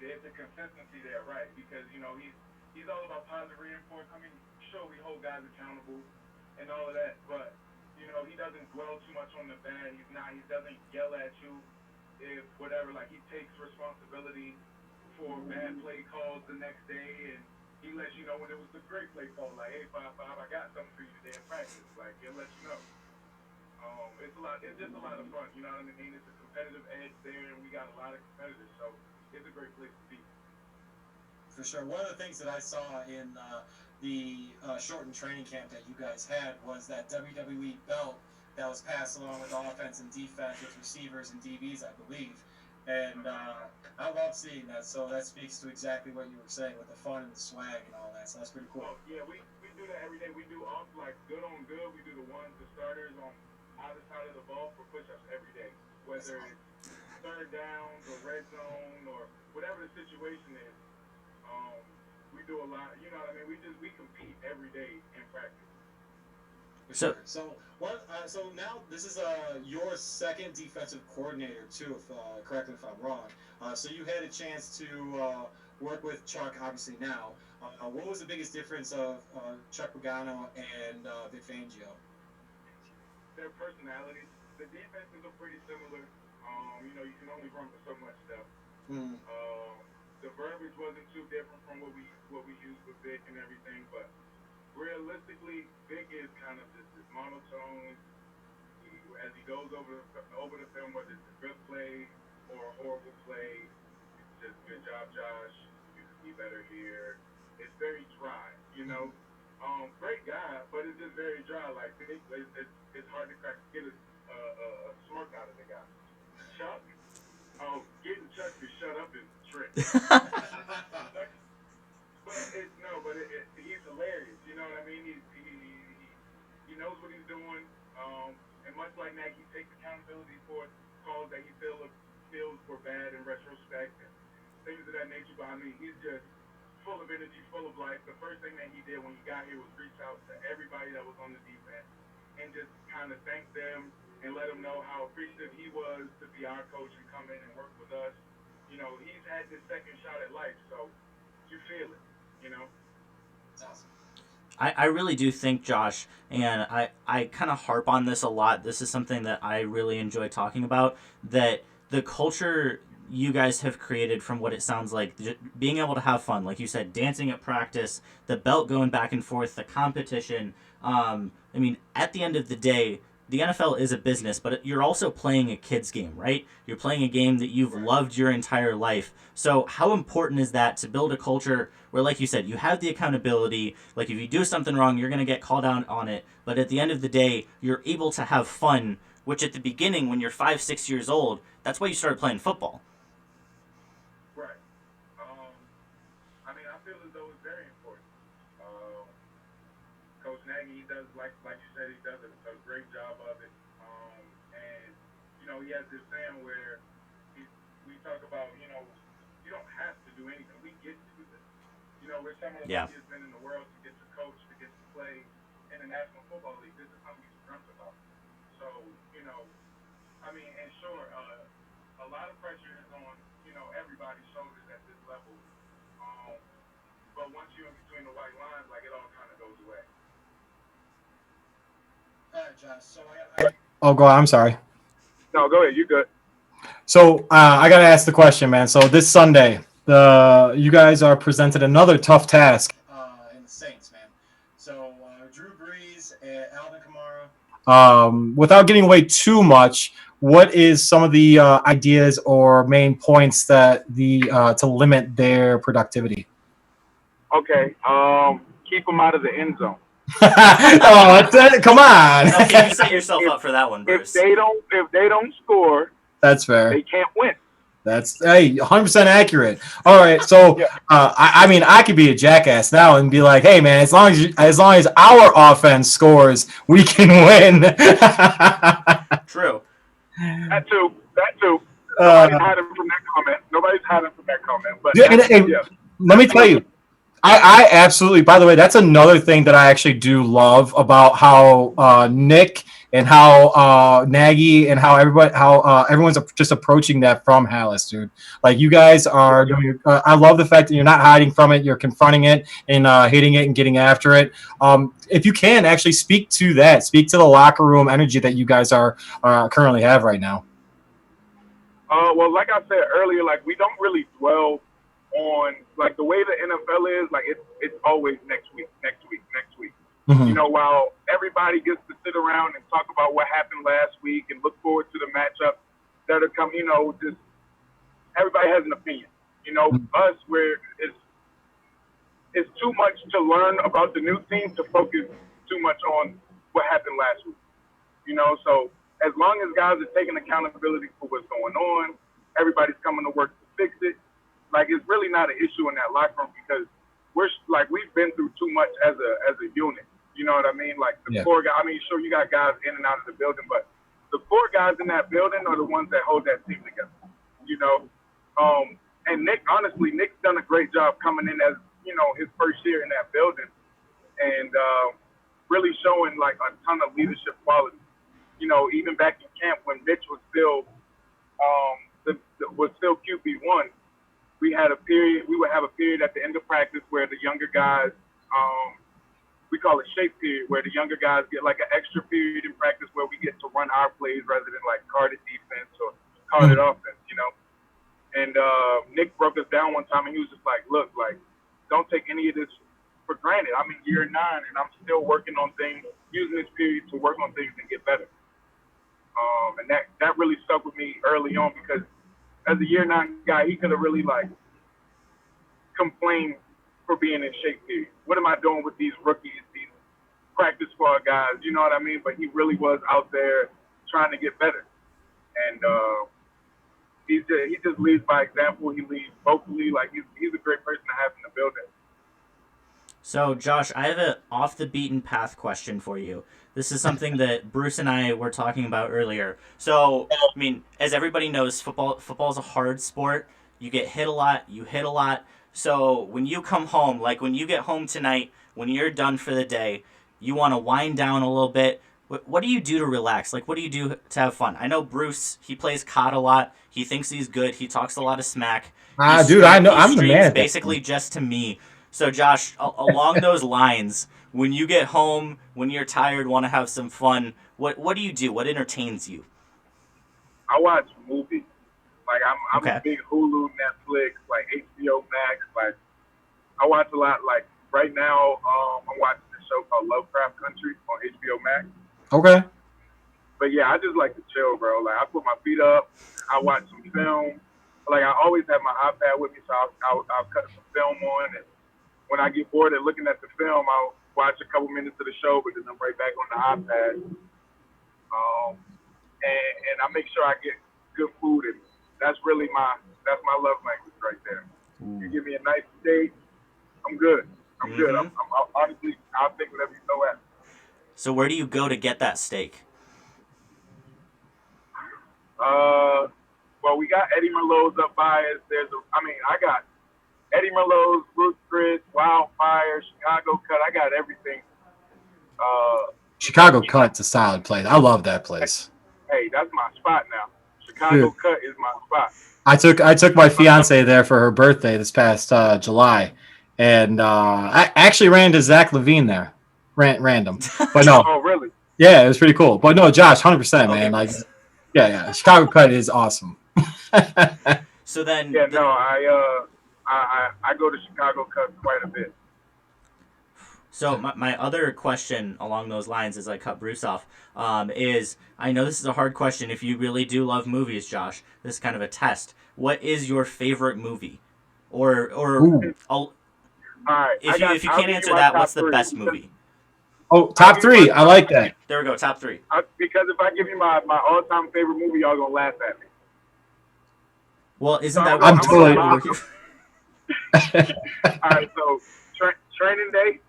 There's a consistency there, right? Because, he's all about positive reinforcement. I mean, sure, we hold guys accountable and all of that, but, he doesn't dwell too much on the bad. He doesn't yell at you if whatever. Like, he takes responsibility for bad play calls the next day, and he lets you know when it was the great play call, like, hey, 5-5, I got something for you today in practice. Like, he'll let you know. It's just a lot of fun, you know what I mean? It's a competitive edge there, and we got a lot of competitors, so it's a great place to be. For sure. One of the things that I saw in the shortened training camp that you guys had was that WWE belt that was passed along with offense and defense with receivers and DBs, I believe. And I love seeing that. So that speaks to exactly what you were saying with the fun and the swag and all that. So that's pretty cool. Well, yeah, we do that every day. We do off like good on good. We do the starters on either side of the ball for push-ups every day, whether it's third downs or red zone or whatever the situation is. We do a lot. You know what I mean? We compete every day in practice. So So now this is your second defensive coordinator too. If correct me if I'm wrong. So you had a chance to work with Chuck, obviously now. What was the biggest difference of Chuck Pagano and Vic Fangio? Their personalities. The defenses are pretty similar. You can only run for so much stuff. Mm. The verbiage wasn't too different from what we used with Vic and everything, but realistically, Vic is kind of just this monotone. As he goes over the film, whether it's a good play or a horrible play, it's just good job, Josh. You could be better here. It's very dry, you know. Great guy, but it's just very dry. Like it's hard to get a smirk out of the guy. Chuck, getting Chuck to shut up is a trick. But he's hilarious. You know what I mean? He knows what he's doing. And much like Nagy, he takes accountability for calls that he feels were bad in retrospect and things of that nature. But I mean, he's just full of energy, full of life. The first thing that he did when he got here was reach out to everybody that was on the defense and just kind of thank them and let them know how appreciative he was to be our coach and come in and work with us. You know, he's had this second shot at life, so you feel it, you know? That's awesome. I really do think, Josh, and I kind of harp on this a lot. This is something that I really enjoy talking about, that the culture you guys have created, from what it sounds like, being able to have fun, like you said, dancing at practice, the belt going back and forth, the competition. I mean, at the end of the day, the NFL is a business, but you're also playing a kid's game, right? You're playing a game that you've loved your entire life. So how important is that to build a culture where, like you said, you have the accountability, like if you do something wrong, you're going to get called out on it, but at the end of the day, you're able to have fun, which at the beginning, when you're 5, 6 years old, that's why you started playing football. Right. I mean, I feel as though it's very important. Coach Nagy, he does, like you said, he does a great job of it. And, you know, he has this saying where we talk about, you know, you don't have to do anything. We get to do this. You know, we're some of the luckiest men in the world to get to coach, to get to play in the National Football League. This is something he's dreamt about. So, you know, I mean, and sure, a lot of pressure is on, you know, everybody's shoulders at this level. But once you're in between the white lines, like, it all kind of goes away. All right, Josh. So Oh, go on. I'm sorry. No, go ahead. You good. So I gotta ask the question, man. So this Sunday, you guys are presented another tough task. In the Saints, man. So Drew Brees and Alvin Kamara. Without getting away too much, what is some of the ideas or main points that to limit their productivity? Okay. Keep them out of the end zone. Come on. Okay, you set yourself up for that one, Bruce. If they don't score, that's fair. They can't win. That's 100% accurate. All right, so I mean, I could be a jackass now and be like, "Hey, man, as long as our offense scores, we can win." True. That too. Nobody's hiding from that comment. But let me tell you, I absolutely. By the way, that's another thing that I actually do love about how Nick and how Nagy and how everyone's just approaching that from Halas, dude. Like, you guys are doing. I love the fact that you're not hiding from it. You're confronting it and hitting it and getting after it. If you can actually speak to the locker room energy that you guys are currently have right now. Well, like I said earlier, like, we don't really dwell on, like, the way the NFL is, like, it's always next week. Mm-hmm. You know, while everybody gets to sit around and talk about what happened last week and look forward to the matchup that are coming, you know, just everybody has an opinion. You know, us, where it's too much to learn about the new team to focus too much on what happened last week. You know, so as long as guys are taking accountability for what's going on, everybody's coming to work to fix it. Like, it's really not an issue in that locker room because we've been through too much as a unit. You know what I mean? Like the Yeah. four guys. I mean, sure you got guys in and out of the building, but the four guys in that building are the ones that hold that team together. You know, and Nick's done a great job coming in as his first year in that building, and really showing like a ton of leadership qualities. You know, even back in camp when Mitch was still QB1, we would have a period at the end of practice where the younger guys, we call it shape period, where the younger guys get like an extra period in practice where we get to run our plays rather than like carded defense or carded offense, And Nick broke us down one time and he was just like, look, like, don't take any of this for granted. I'm in year 9 and I'm still working on things, using this period to work on things and get better. And that really stuck with me early on because as a year 9 guy, he could have really like complained for being in shape period. What am I doing with these rookies, these practice squad guys? You know what I mean? But he really was out there trying to get better. And he just leads by example. He leads vocally. Like he's a great person to have in the building. So, Josh, I have an off-the-beaten-path question for you. This is something that Bruce and I were talking about earlier. So, I mean, as everybody knows, football is a hard sport. You get hit a lot. You hit a lot. So, when you come home, like when you get home tonight, when you're done for the day, you want to wind down a little bit. What do you do to relax? Like, what do you do to have fun? I know Bruce, he plays COD a lot. He thinks he's good. He talks a lot of smack. Dude, I know. He I'm the man at that basically point. just to me. So, Josh, along those lines, when you get home, when you're tired, want to have some fun, what do you do? What entertains you? I watch movies. Like, I'm Okay. a big Hulu, Netflix, like HBO Max. Like, I watch a lot. Like, right now, I'm watching a show called Lovecraft Country on HBO Max. Okay. But, yeah, I just like to chill, bro. Like, I put my feet up. I watch some film. Like, I always have my iPad with me, so I'll cut some film on, and when I get bored of looking at the film, I'll watch a couple minutes of the show, but then I'm right back on the iPad. And I make sure I get good food, and that's really my love language right there. You give me a nice steak, I'm good. I'm good. I'm honestly, I'll take whatever you throw at me. So where do you go to get that steak? Well, we got Eddie Merlot's up by us. I got Eddie Merlot's, Ruth Chris, Wildfire, Chicago Cut. I got everything. Chicago Cut's a solid place. I love that place. Hey, that's my spot now. Chicago Cut is my spot. I took my fiance there for her birthday this past July, and I actually ran into Zach Levine there, random. But no, Oh, really? yeah, it was pretty cool. But no, Josh, 100%, man. Okay. Like, yeah, Chicago Cut is awesome. So then, Yeah, no, I go to Chicago Cut quite a bit. So my other question along those lines, as I cut Bruce off, is I know this is a hard question. If you really do love movies, Josh, this is kind of a test. What is your favorite movie? Or Ooh. All right. if you I'll can't give answer my that, top what's the three. best movie? Oh, top 3. I like that. There we go, top 3. Because if I give you my all-time favorite movie, y'all gonna laugh at me. Well, isn't that I'm what totally- we're here? All right, so Training Day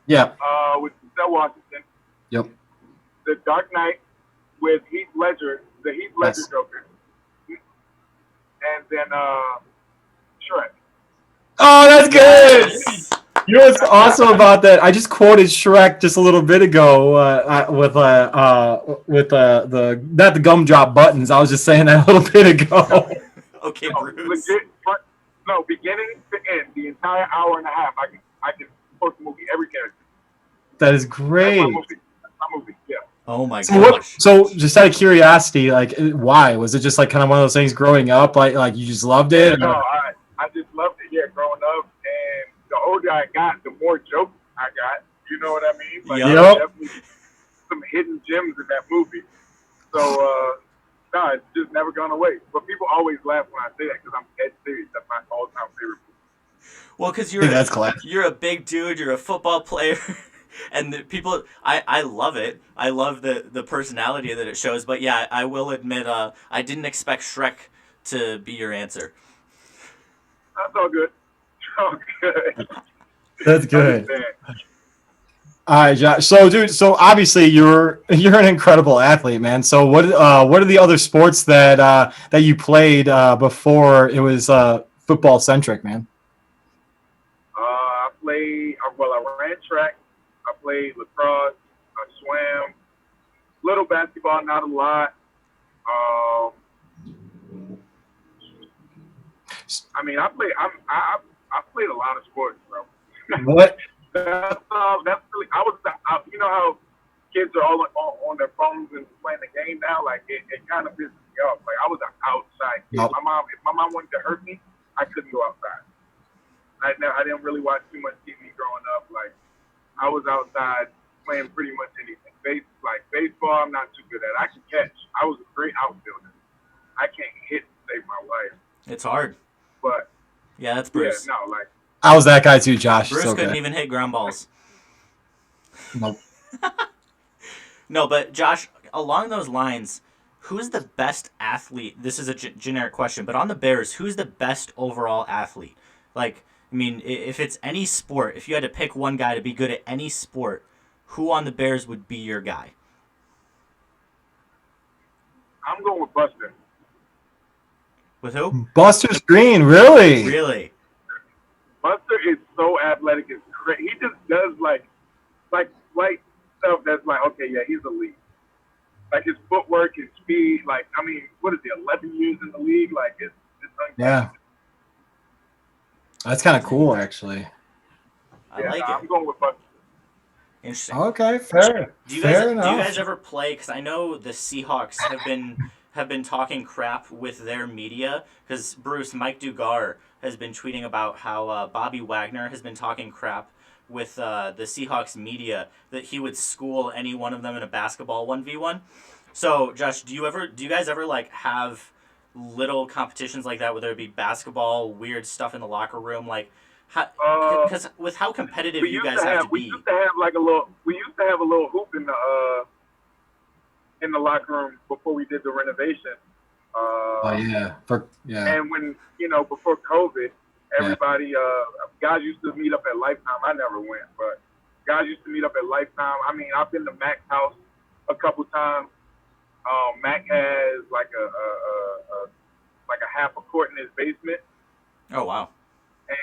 Yeah. with Denzel Washington. Yep. The Dark Knight with Heath Ledger, the Heath Ledger Yes. Joker. And then Shrek. Oh, that's good. Yes. You know what's awesome about that? I just quoted Shrek just a little bit ago with the not the gumdrop buttons. I was just saying that a little bit ago. Okay, No, Bruce. legit, no, beginning to end, the entire hour and a half, I can quote the movie, every character. That is That's great. my movie. That's my movie, yeah. Oh my So what? gosh. So just out of curiosity, like, why was it just like kind of one of those things growing up? Like you just loved it? No, I just loved it, yeah, growing up. And the older I got, the more jokes I got. You know what I mean? Like, Yep. there's definitely some hidden gems in that movie. So, no, it's just never gone away. But people always laugh when I say that because I'm dead serious. That's my all-time favorite movie. Well, because I think that's classic. you're a big dude, you're a football player, and the people, I love it. I love the personality that it shows. But yeah, I will admit, I didn't expect Shrek to be your answer. That's all good. All good. That's good. Understand. All right, Josh. So, dude, so obviously you're an incredible athlete, man. So, what are the other sports that you played before it was football centric, man? I played. Well, I ran track. I played lacrosse. I swam. Little basketball, not a lot. Um, I mean, I played a lot of sports, bro. What? That's really. You know how kids are all on their phones and playing the game now. Like it kind of pisses me off. Like I was an outside kid. Nope. If my mom wanted to hurt me, I couldn't go outside. I didn't really watch too much TV growing up. Like I was outside playing pretty much anything. Baseball, I'm not too good at. I can catch. I was a great outfielder. I can't hit to save my life. It's hard. But Yeah, that's Bruce. yeah, no, like I was that guy too, Josh. Bruce So couldn't good. even hit ground balls. Nope. No, but Josh, along those lines, who's the best athlete? This is a generic question, but on the Bears, who's the best overall athlete? Like, I mean, if it's any sport, if you had to pick one guy to be good at any sport, who on the Bears would be your guy? I'm going with Buster. With who? Buster Screen, really? Really? Buster is so athletic. It's crazy. He just does like stuff that's like, okay, yeah, he's elite. Like his footwork, his speed. Like, I mean, what is he? 11 years in the league. Like, it's Yeah. That's kind of cool, actually. I like I'm it. going with Buster. Interesting. Okay, fair. Do you fair guys enough. ever play? Because I know the Seahawks have been talking crap with their media. Because Mike Dugar has been tweeting about how Bobby Wagner has been talking crap with the Seahawks media that he would school any one of them in a basketball 1v1. So Josh, do you guys ever like have little competitions like that, whether it be basketball, weird stuff in the locker room, like? Because with how competitive you guys have to we be. used to have like a little. We used to have a little hoop in the locker room before we did the renovation. Oh yeah, And when before COVID, everybody guys used to meet up at Lifetime. I never went, but guys used to meet up at Lifetime. I mean, I've been to Mac's house a couple times. Mac has like a half a court in his basement. Oh wow. And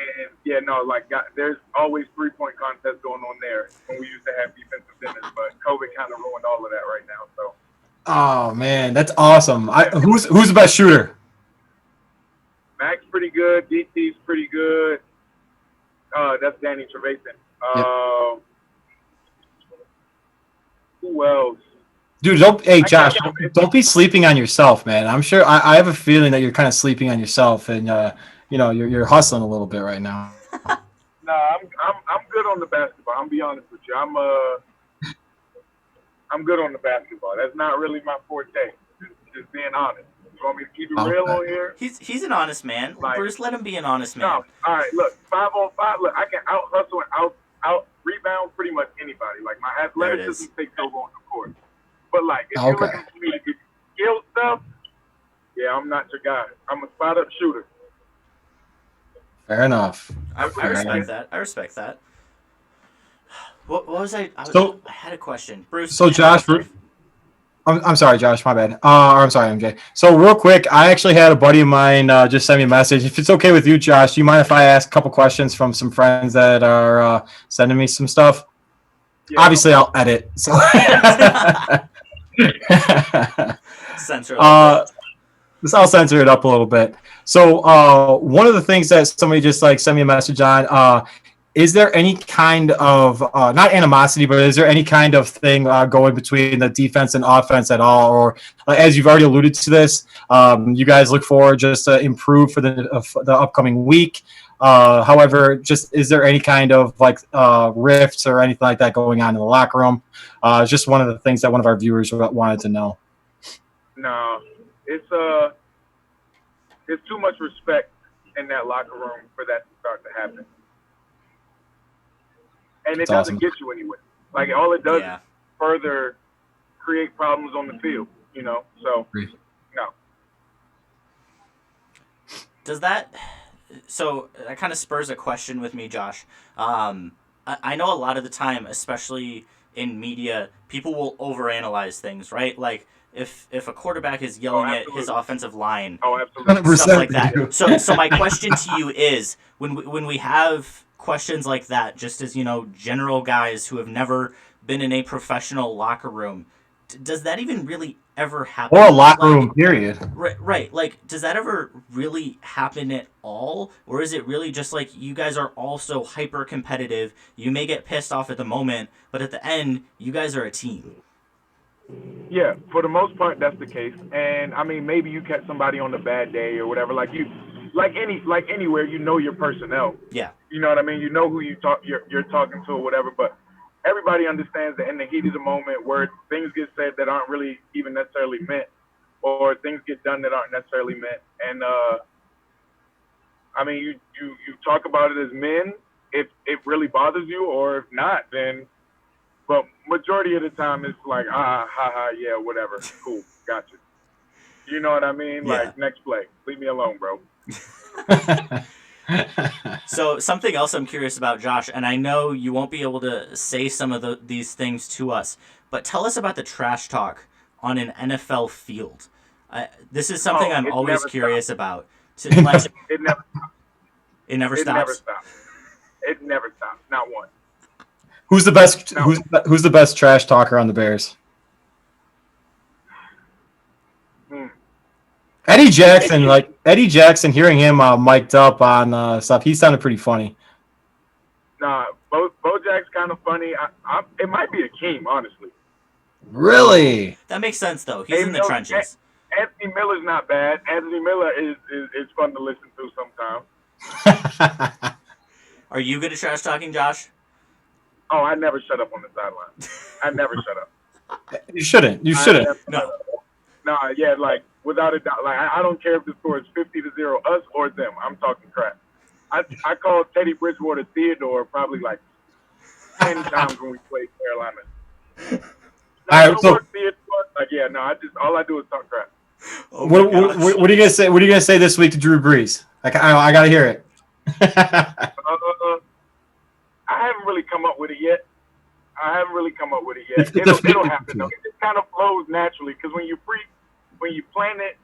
there's always 3-point contests going on there when we used to have defensive dinners, but COVID kind of ruined all of that right now. So. Oh man, that's awesome. Who's the best shooter? Mac's pretty good. DT's pretty good. That's Danny Trevathan. Who else? Dude, Josh, don't be sleeping on yourself, man. I'm sure I have a feeling that you're kind of sleeping on yourself, and you're hustling a little bit right now. No, I'm good on the basketball. I'm be honest with you. I'm good on the basketball. That's not really my forte. Just being honest. You want me to keep it real on here? He's an honest man. Like, Bruce, let him be an honest man. No, all right. Look, 5-on-5. Look, I can out hustle and out rebound pretty much anybody. Like my athleticism takes over on the court. But like, if you're looking for me to get skill stuff, yeah, I'm not your guy. I'm a spot up shooter. Fair enough. I respect that. What was I had a question, Bruce. So Josh, I'm sorry, Josh. My bad. I'm sorry, MJ. So real quick, I actually had a buddy of mine just send me a message. If it's okay with you, Josh, do you mind if I ask a couple questions from some friends that are sending me some stuff? Yeah. Obviously, I'll edit. So. Censor. I'll censor it up a little bit. So one of the things that somebody just like sent me a message on, is there any kind of not animosity, but is there any kind of thing going between the defense and offense at all? Or as you've already alluded to this, you guys look forward just to improve for the upcoming week. However, just is there any kind of like rifts or anything like that going on in the locker room? Just one of the things that one of our viewers wanted to know. No, it's too much respect in that locker room for that to start to happen. And it doesn't get you anywhere. Like all it does is further create problems on the field, So no. Does that so that kind of spurs a question with me, Josh. I know a lot of the time, especially in media, people will overanalyze things, right? Like if a quarterback is yelling at his absolutely. offensive line, Oh, absolutely. stuff 100% like they do. that. So my question to you is, when we have questions like that, just as general guys who have never been in a professional locker room, does that even really ever happen? Or a locker Like, room, period. right. Like, does that ever really happen at all? Or is it really just like you guys are all so hyper competitive, you may get pissed off at the moment, but at the end, you guys are a team? Yeah, for the most part, that's the case. And I mean, maybe you catch somebody on a bad day or whatever. Like anywhere, you know your personnel. Yeah. You know what I mean? You know who you're talking to or whatever. But everybody understands that in the heat of the moment, where things get said that aren't really even necessarily meant, or things get done that aren't necessarily meant. And I mean, you talk about it as men if it really bothers you, or if not, then. But majority of the time, it's like, yeah, whatever, cool, gotcha. You know what I mean? Yeah. Like, next play, leave me alone, bro. So something else I'm curious about, Josh, and I know you won't be able to say some of these things to us, but tell us about the trash talk on an NFL field. This is something I'm it always never curious about. To, like, It never, it never it stops. never stops. It never stops. Not one. Who's the best? No. Who's the best trash talker on the Bears? Eddie Jackson. Like Eddie Jackson, hearing him mic'd up on stuff, he sounded pretty funny. Nah, Bojack's kind of funny. It might be Akeem, honestly. Really? That makes sense, though. He's in the Miller- trenches. Anthony Miller's not bad. Anthony Miller is fun to listen to sometimes. Are you good at trash talking, Josh? Oh, I never shut up on the sideline. I never shut up. You shouldn't. You I shouldn't. never No. shut up. Nah, yeah, like without a doubt. Like I don't care if the score is 50-0, us or them. I'm talking crap. I called Teddy Bridgewater Theodore probably like 10 times when we played Carolina. All right, so Work Theodore. Like yeah, no, all I do is talk crap. Oh my what gosh. are you gonna say? What are you gonna say this week to Drew Brees? I gotta hear it. I haven't really come up with it yet. It's a It'll 50-50. happen though. It just kind of flows naturally because when you plan it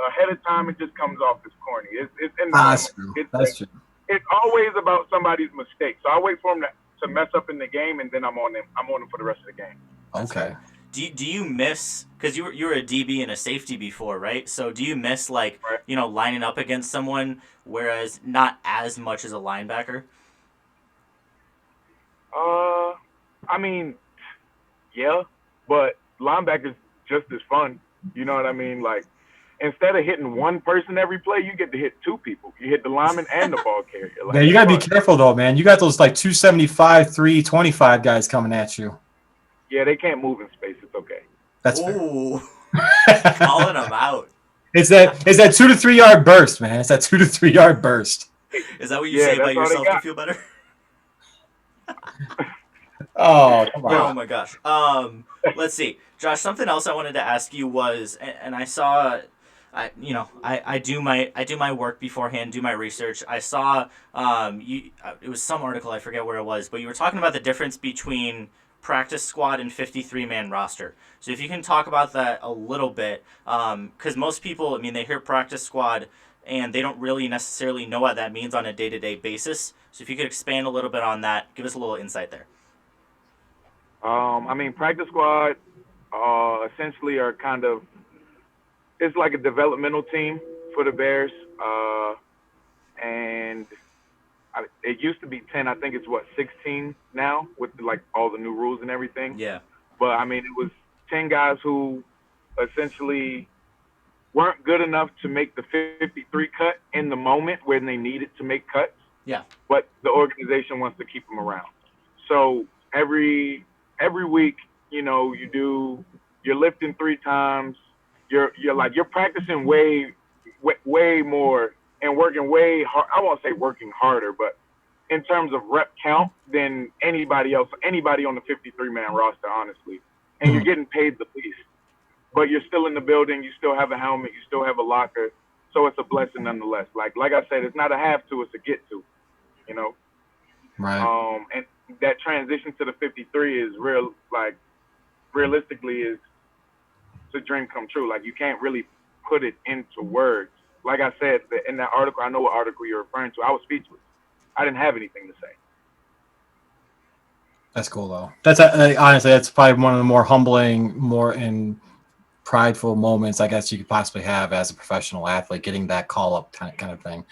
ahead of time, it just comes off as corny. It's in the That's moment. true. That's true. It's always about somebody's mistake. So I wait for them to mess up in the game, and then I'm on them for the rest of the game. Okay. Do you miss, because you were a DB and a safety before, right? So do you miss Right. lining up against someone, whereas not as much as a linebacker? I mean, yeah, but linebacker's just as fun. You know what I mean? Like, instead of hitting one person every play, you get to hit two people. You hit the lineman and the ball carrier. Like, Man, you gotta be fun. careful though, man. You got those like 275, 325 guys coming at you. Yeah, they can't move in space. It's okay. That's fair. Ooh, calling them out. It's that 2 to 3 yard burst, man. It's that 2 to 3 yard burst. Is that what you Yeah, say about that's all they yourself to got. feel better? Oh, come Oh on. my gosh. Let's see, Josh. Something else I wanted to ask you was, and I saw, I do my work beforehand, do my research. I saw, it was some article, I forget where it was, but you were talking about the difference between practice squad and 53-man roster. So if you can talk about that a little bit, because most people, I mean, they hear practice squad and they don't really necessarily know what that means on a day-to-day basis. So if you could expand a little bit on that, give us a little insight there. I mean, practice squad essentially are kind of, it's like a developmental team for the Bears. And it used to be 10. I think it's 16 now with like all the new rules and everything. Yeah. But I mean, it was 10 guys who essentially weren't good enough to make the 53 cut in the moment when they needed to make cuts. Yeah. But the organization wants to keep them around. So every week, you're lifting 3 times. You're practicing way more and working way hard. I won't say working harder, but in terms of rep count than anybody else, anybody on the 53-man roster, honestly. And you're getting paid the least. But you're still in the building. You still have a helmet. You still have a locker. so it's a blessing nonetheless. Like I said, it's not a have to, it's a get to, you know. Right. And that transition to the 53 is real. Like realistically, is it's a dream come true. Like you can't really put it into words. Like I said in that article, I know what article you're referring to. I was speechless. I didn't have anything to say. That's cool though. That's honestly, that's probably one of the more humbling, more and prideful moments I guess you could possibly have as a professional athlete, getting that call up kind of thing.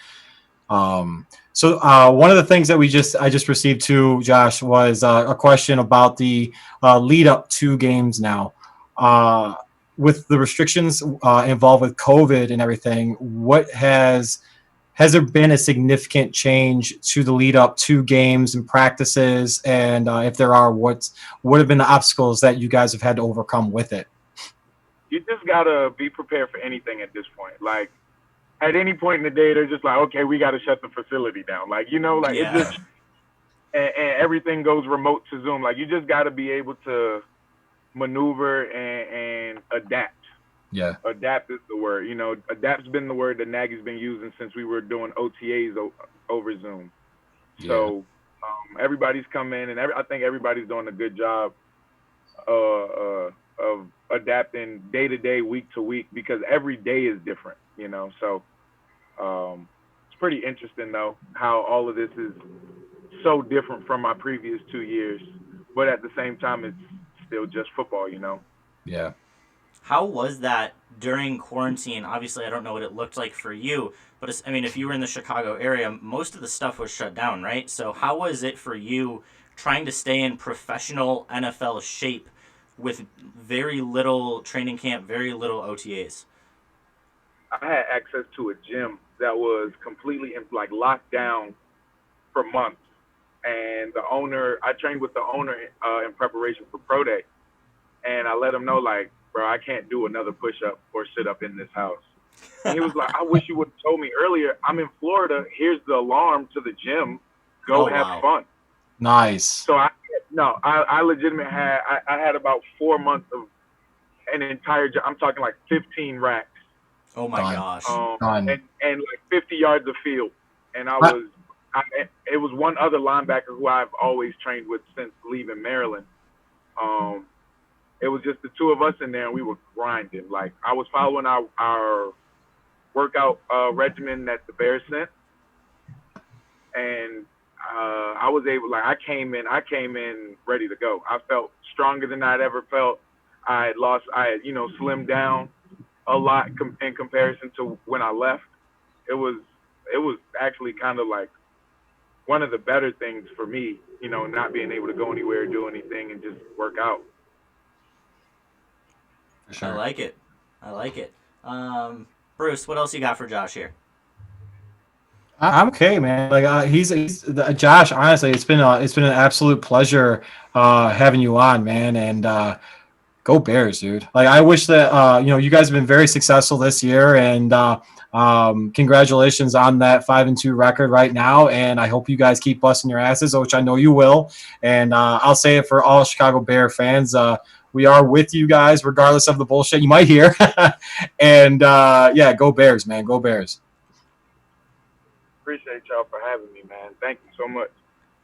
So one of the things that I just received too, Josh, was a question about the lead up to games now. With the restrictions involved with COVID and everything, has there been a significant change to the lead up to games and practices? And if there are, what have been the obstacles that you guys have had to overcome with it? You just gotta be prepared for anything at this point. Like at any point in the day, they're just like, okay, we gotta shut the facility down. Like like Yeah. it just and everything goes remote to Zoom. Like you just gotta be able to maneuver and adapt. Yeah. Adapt is the word. Adapt's been the word that Nagy's been using since we were doing OTAs over Zoom. Yeah. So everybody's come in, and I think everybody's doing a good job of adapting day to day, week to week, because every day is different. So it's pretty interesting though how all of this is so different from my previous 2 years, but at the same time, it's still just football. Yeah. How was that during quarantine? Obviously, I don't know what it looked like for you, but if you were in the Chicago area, most of the stuff was shut down, right? So how was it for you trying to stay in professional NFL shape with very little training camp, very little OTAs? I had access to a gym that was completely locked down for months, and I trained with the owner in preparation for Pro Day, and I let him know, like, bro, I can't do another push-up or sit-up in this house. And he was like, I wish you would have told me earlier. I'm in Florida. Here's the alarm to the gym. Go have fun. Nice. So I legitimately had about 4 months of an entire job. I'm talking like 15 racks. Oh my gosh. And like 50 yards of field. And it was one other linebacker who I've always trained with since leaving Maryland. It was just the two of us in there, and we were grinding. Like I was following our workout regimen that the Bears sent, and I was able. Like I came in ready to go. I felt stronger than I'd ever felt. I had slimmed down a lot in comparison to when I left. It was actually kind of like one of the better things for me, not being able to go anywhere, do anything, and just work out. Sure. I like it. Bruce, what else you got for Josh here? I'm okay, man. Like he's Josh. Honestly, it's been an absolute pleasure having you on, man. And go Bears, dude. Like I wish that you guys have been very successful this year, and congratulations on that 5-2 record right now. And I hope you guys keep busting your asses, which I know you will. And I'll say it for all Chicago Bear fans. We are with you guys, regardless of the bullshit you might hear. And go Bears, man. Go Bears. Appreciate y'all for having me, man. Thank you so much.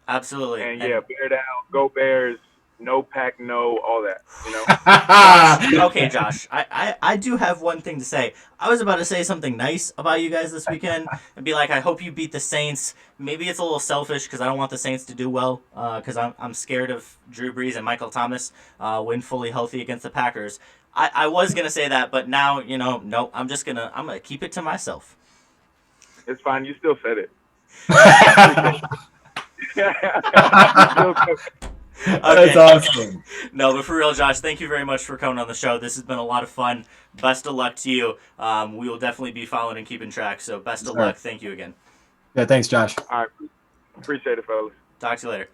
Absolutely. And Bear down, go Bears, no pack, no, all that, Okay, Josh, I do have one thing to say. I was about to say something nice about you guys this weekend and be like, I hope you beat the Saints. Maybe it's a little selfish because I don't want the Saints to do well because I'm scared of Drew Brees and Michael Thomas when fully healthy against the Packers. I was going to say that, but now, no, I'm going to keep it to myself. It's fine. You still said it. That's awesome. No, but for real, Josh, thank you very much for coming on the show. This has been a lot of fun. Best of luck to you. We will definitely be following and keeping track. So best of luck. Thank you again. Yeah, thanks, Josh. All right. Appreciate it, fellas. Talk to you later.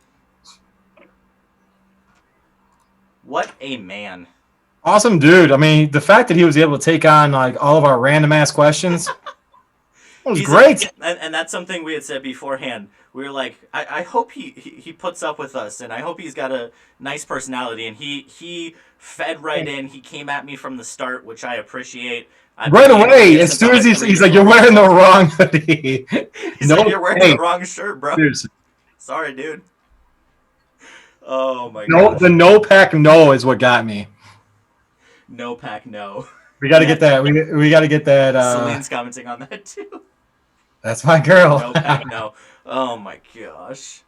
What a man. Awesome dude. I mean, the fact that he was able to take on like all of our random ass questions was great. And that's something we had said beforehand. We were like, I hope he puts up with us, and I hope he's got a nice personality. And he fed right in. He came at me from the start, which I appreciate. Right away, as soon as he's like, "You're wearing the wrong hoodie." He's like, "You're wearing the wrong shirt, bro." Seriously. Sorry, dude. Oh my No, god. the no pack no is what got me. No pack, no. We got to get that. We got to get that. Celine's commenting on that too. That's my girl. No pack, no. Oh my gosh.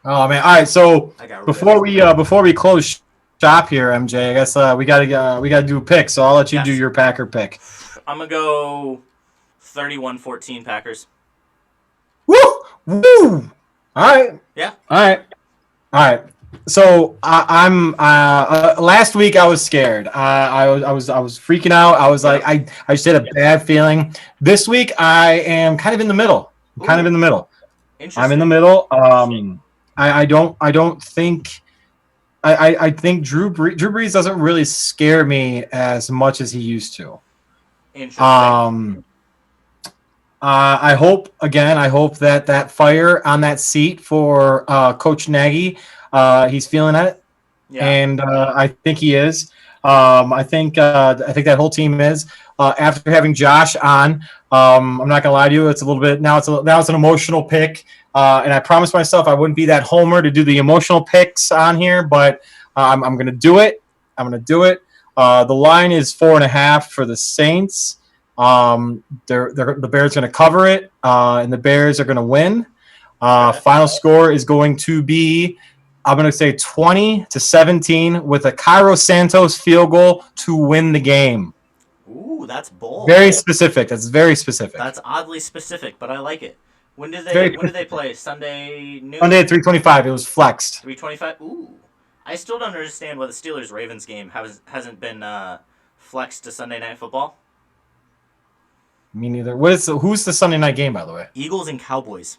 Oh man! All right, so I got before we close shop here, MJ, I guess we gotta do a pick. So I'll let you do your Packer pick. I'm gonna go 31-14 Packers. Woo! Woo! All right. Yeah. All right. All right. So I'm last week I was scared. I was freaking out. I was like I just had a bad feeling. This week I am kind of in the middle. I'm in the middle. I don't think I think Drew Brees doesn't really scare me as much as he used to. Interesting. I hope that fire on that seat for Coach Nagy, he's feeling it, and I think he is. I think that whole team is. After having Josh on, I'm not gonna lie to you. It's a little bit now. It's an emotional pick, and I promised myself I wouldn't be that homer to do the emotional picks on here, but I'm gonna do it. The line is 4.5 for the Saints. The Bears are going to cover it, and the Bears are going to win. Final score is going to be, I'm going to say 20-17 with a Cairo Santos field goal to win the game. Ooh, that's bold. Very specific. That's very specific. That's oddly specific, but I like it. When did they play? Sunday noon? Sunday at 3:25. It was flexed. 3:25. Ooh, I still don't understand why the Steelers-Ravens game hasn't been flexed to Sunday Night Football. Me neither. Who's the Sunday night game, by the way? Eagles and Cowboys.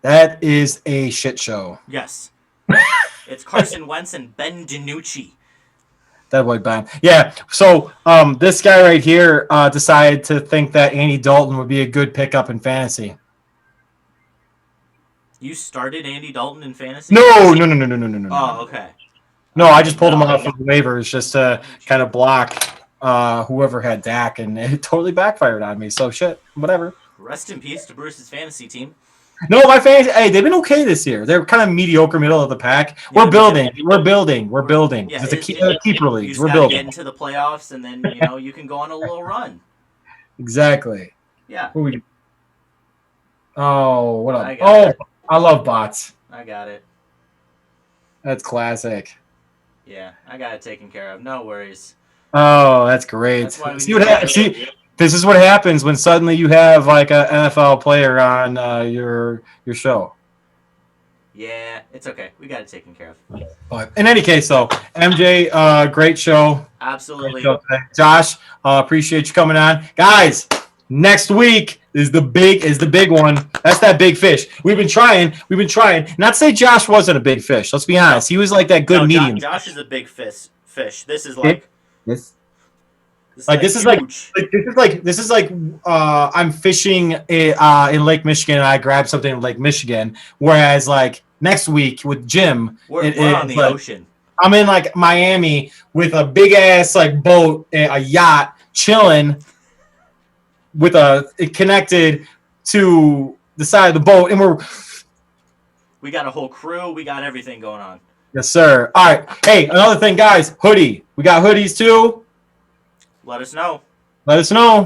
That is a shit show. Yes. It's Carson Wentz and Ben DiNucci. That boy Ben. Yeah. So this guy right here decided to think that Andy Dalton would be a good pickup in fantasy. You started Andy Dalton in fantasy? No. Oh, okay. No, I just pulled him off of the waivers just to kind of block whoever had Dak, and it totally backfired on me. So shit, whatever. Rest in peace to Bruce's fantasy team. No, my fantasy. Hey, they've been okay this year. They're kind of mediocre, middle of the pack. We're building. Yeah, it's a keeper leagues. We're building. Get into the playoffs, and then you can go on a little run. Exactly. Yeah. Oh, what up? I love bots. I got it. That's classic. Yeah, I got it taken care of. No worries. Oh, that's great. That's See, this is what happens when suddenly you have like an NFL player on your show. Yeah, it's okay. We got it taken care of. But in any case, though, MJ, great show. Absolutely. Great show today. Josh, appreciate you coming on, guys. Next week is the big one. That's that big fish. We've been trying. Not to say Josh wasn't a big fish. Let's be honest. He was like that good medium. Josh is a big fish. This is like this. This is like I'm fishing in Lake Michigan and I grab something in Lake Michigan. Whereas like next week with Jim, we're on the ocean. I'm in like Miami with a big ass like boat, a yacht, chilling with it connected to the side of the boat, and we got a whole crew. We got everything going on. Yes, sir. All right. Hey, another thing, guys. Hoodie. We got hoodies too. Let us know.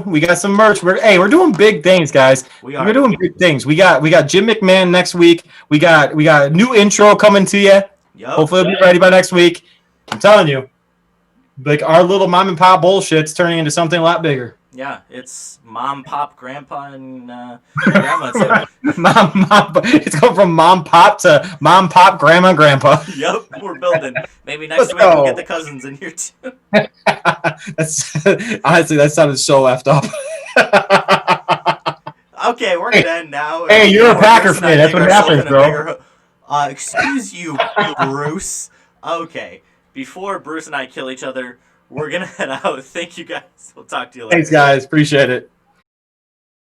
We got some merch. We're doing big things, guys. We're doing big things. We got Jim McMahon next week. We got a new intro coming to you. Yep. Hopefully it'll be ready by next week. I'm telling you, like our little mom and pop bullshit's turning into something a lot bigger. Yeah, it's mom, pop, grandpa, and grandma too. mom. It's going from mom, pop to mom, pop, grandma, grandpa. Yep, we're building. Maybe next week we'll get the cousins in here too. That's honestly, that sounded so effed up. Okay, we're gonna end now. Hey, you're a Packer fan. That's what happens, bro. Excuse you, Bruce. Okay, before Bruce and I kill each other, we're gonna head out. Thank you guys. We'll talk to you later. Thanks, guys. Appreciate it.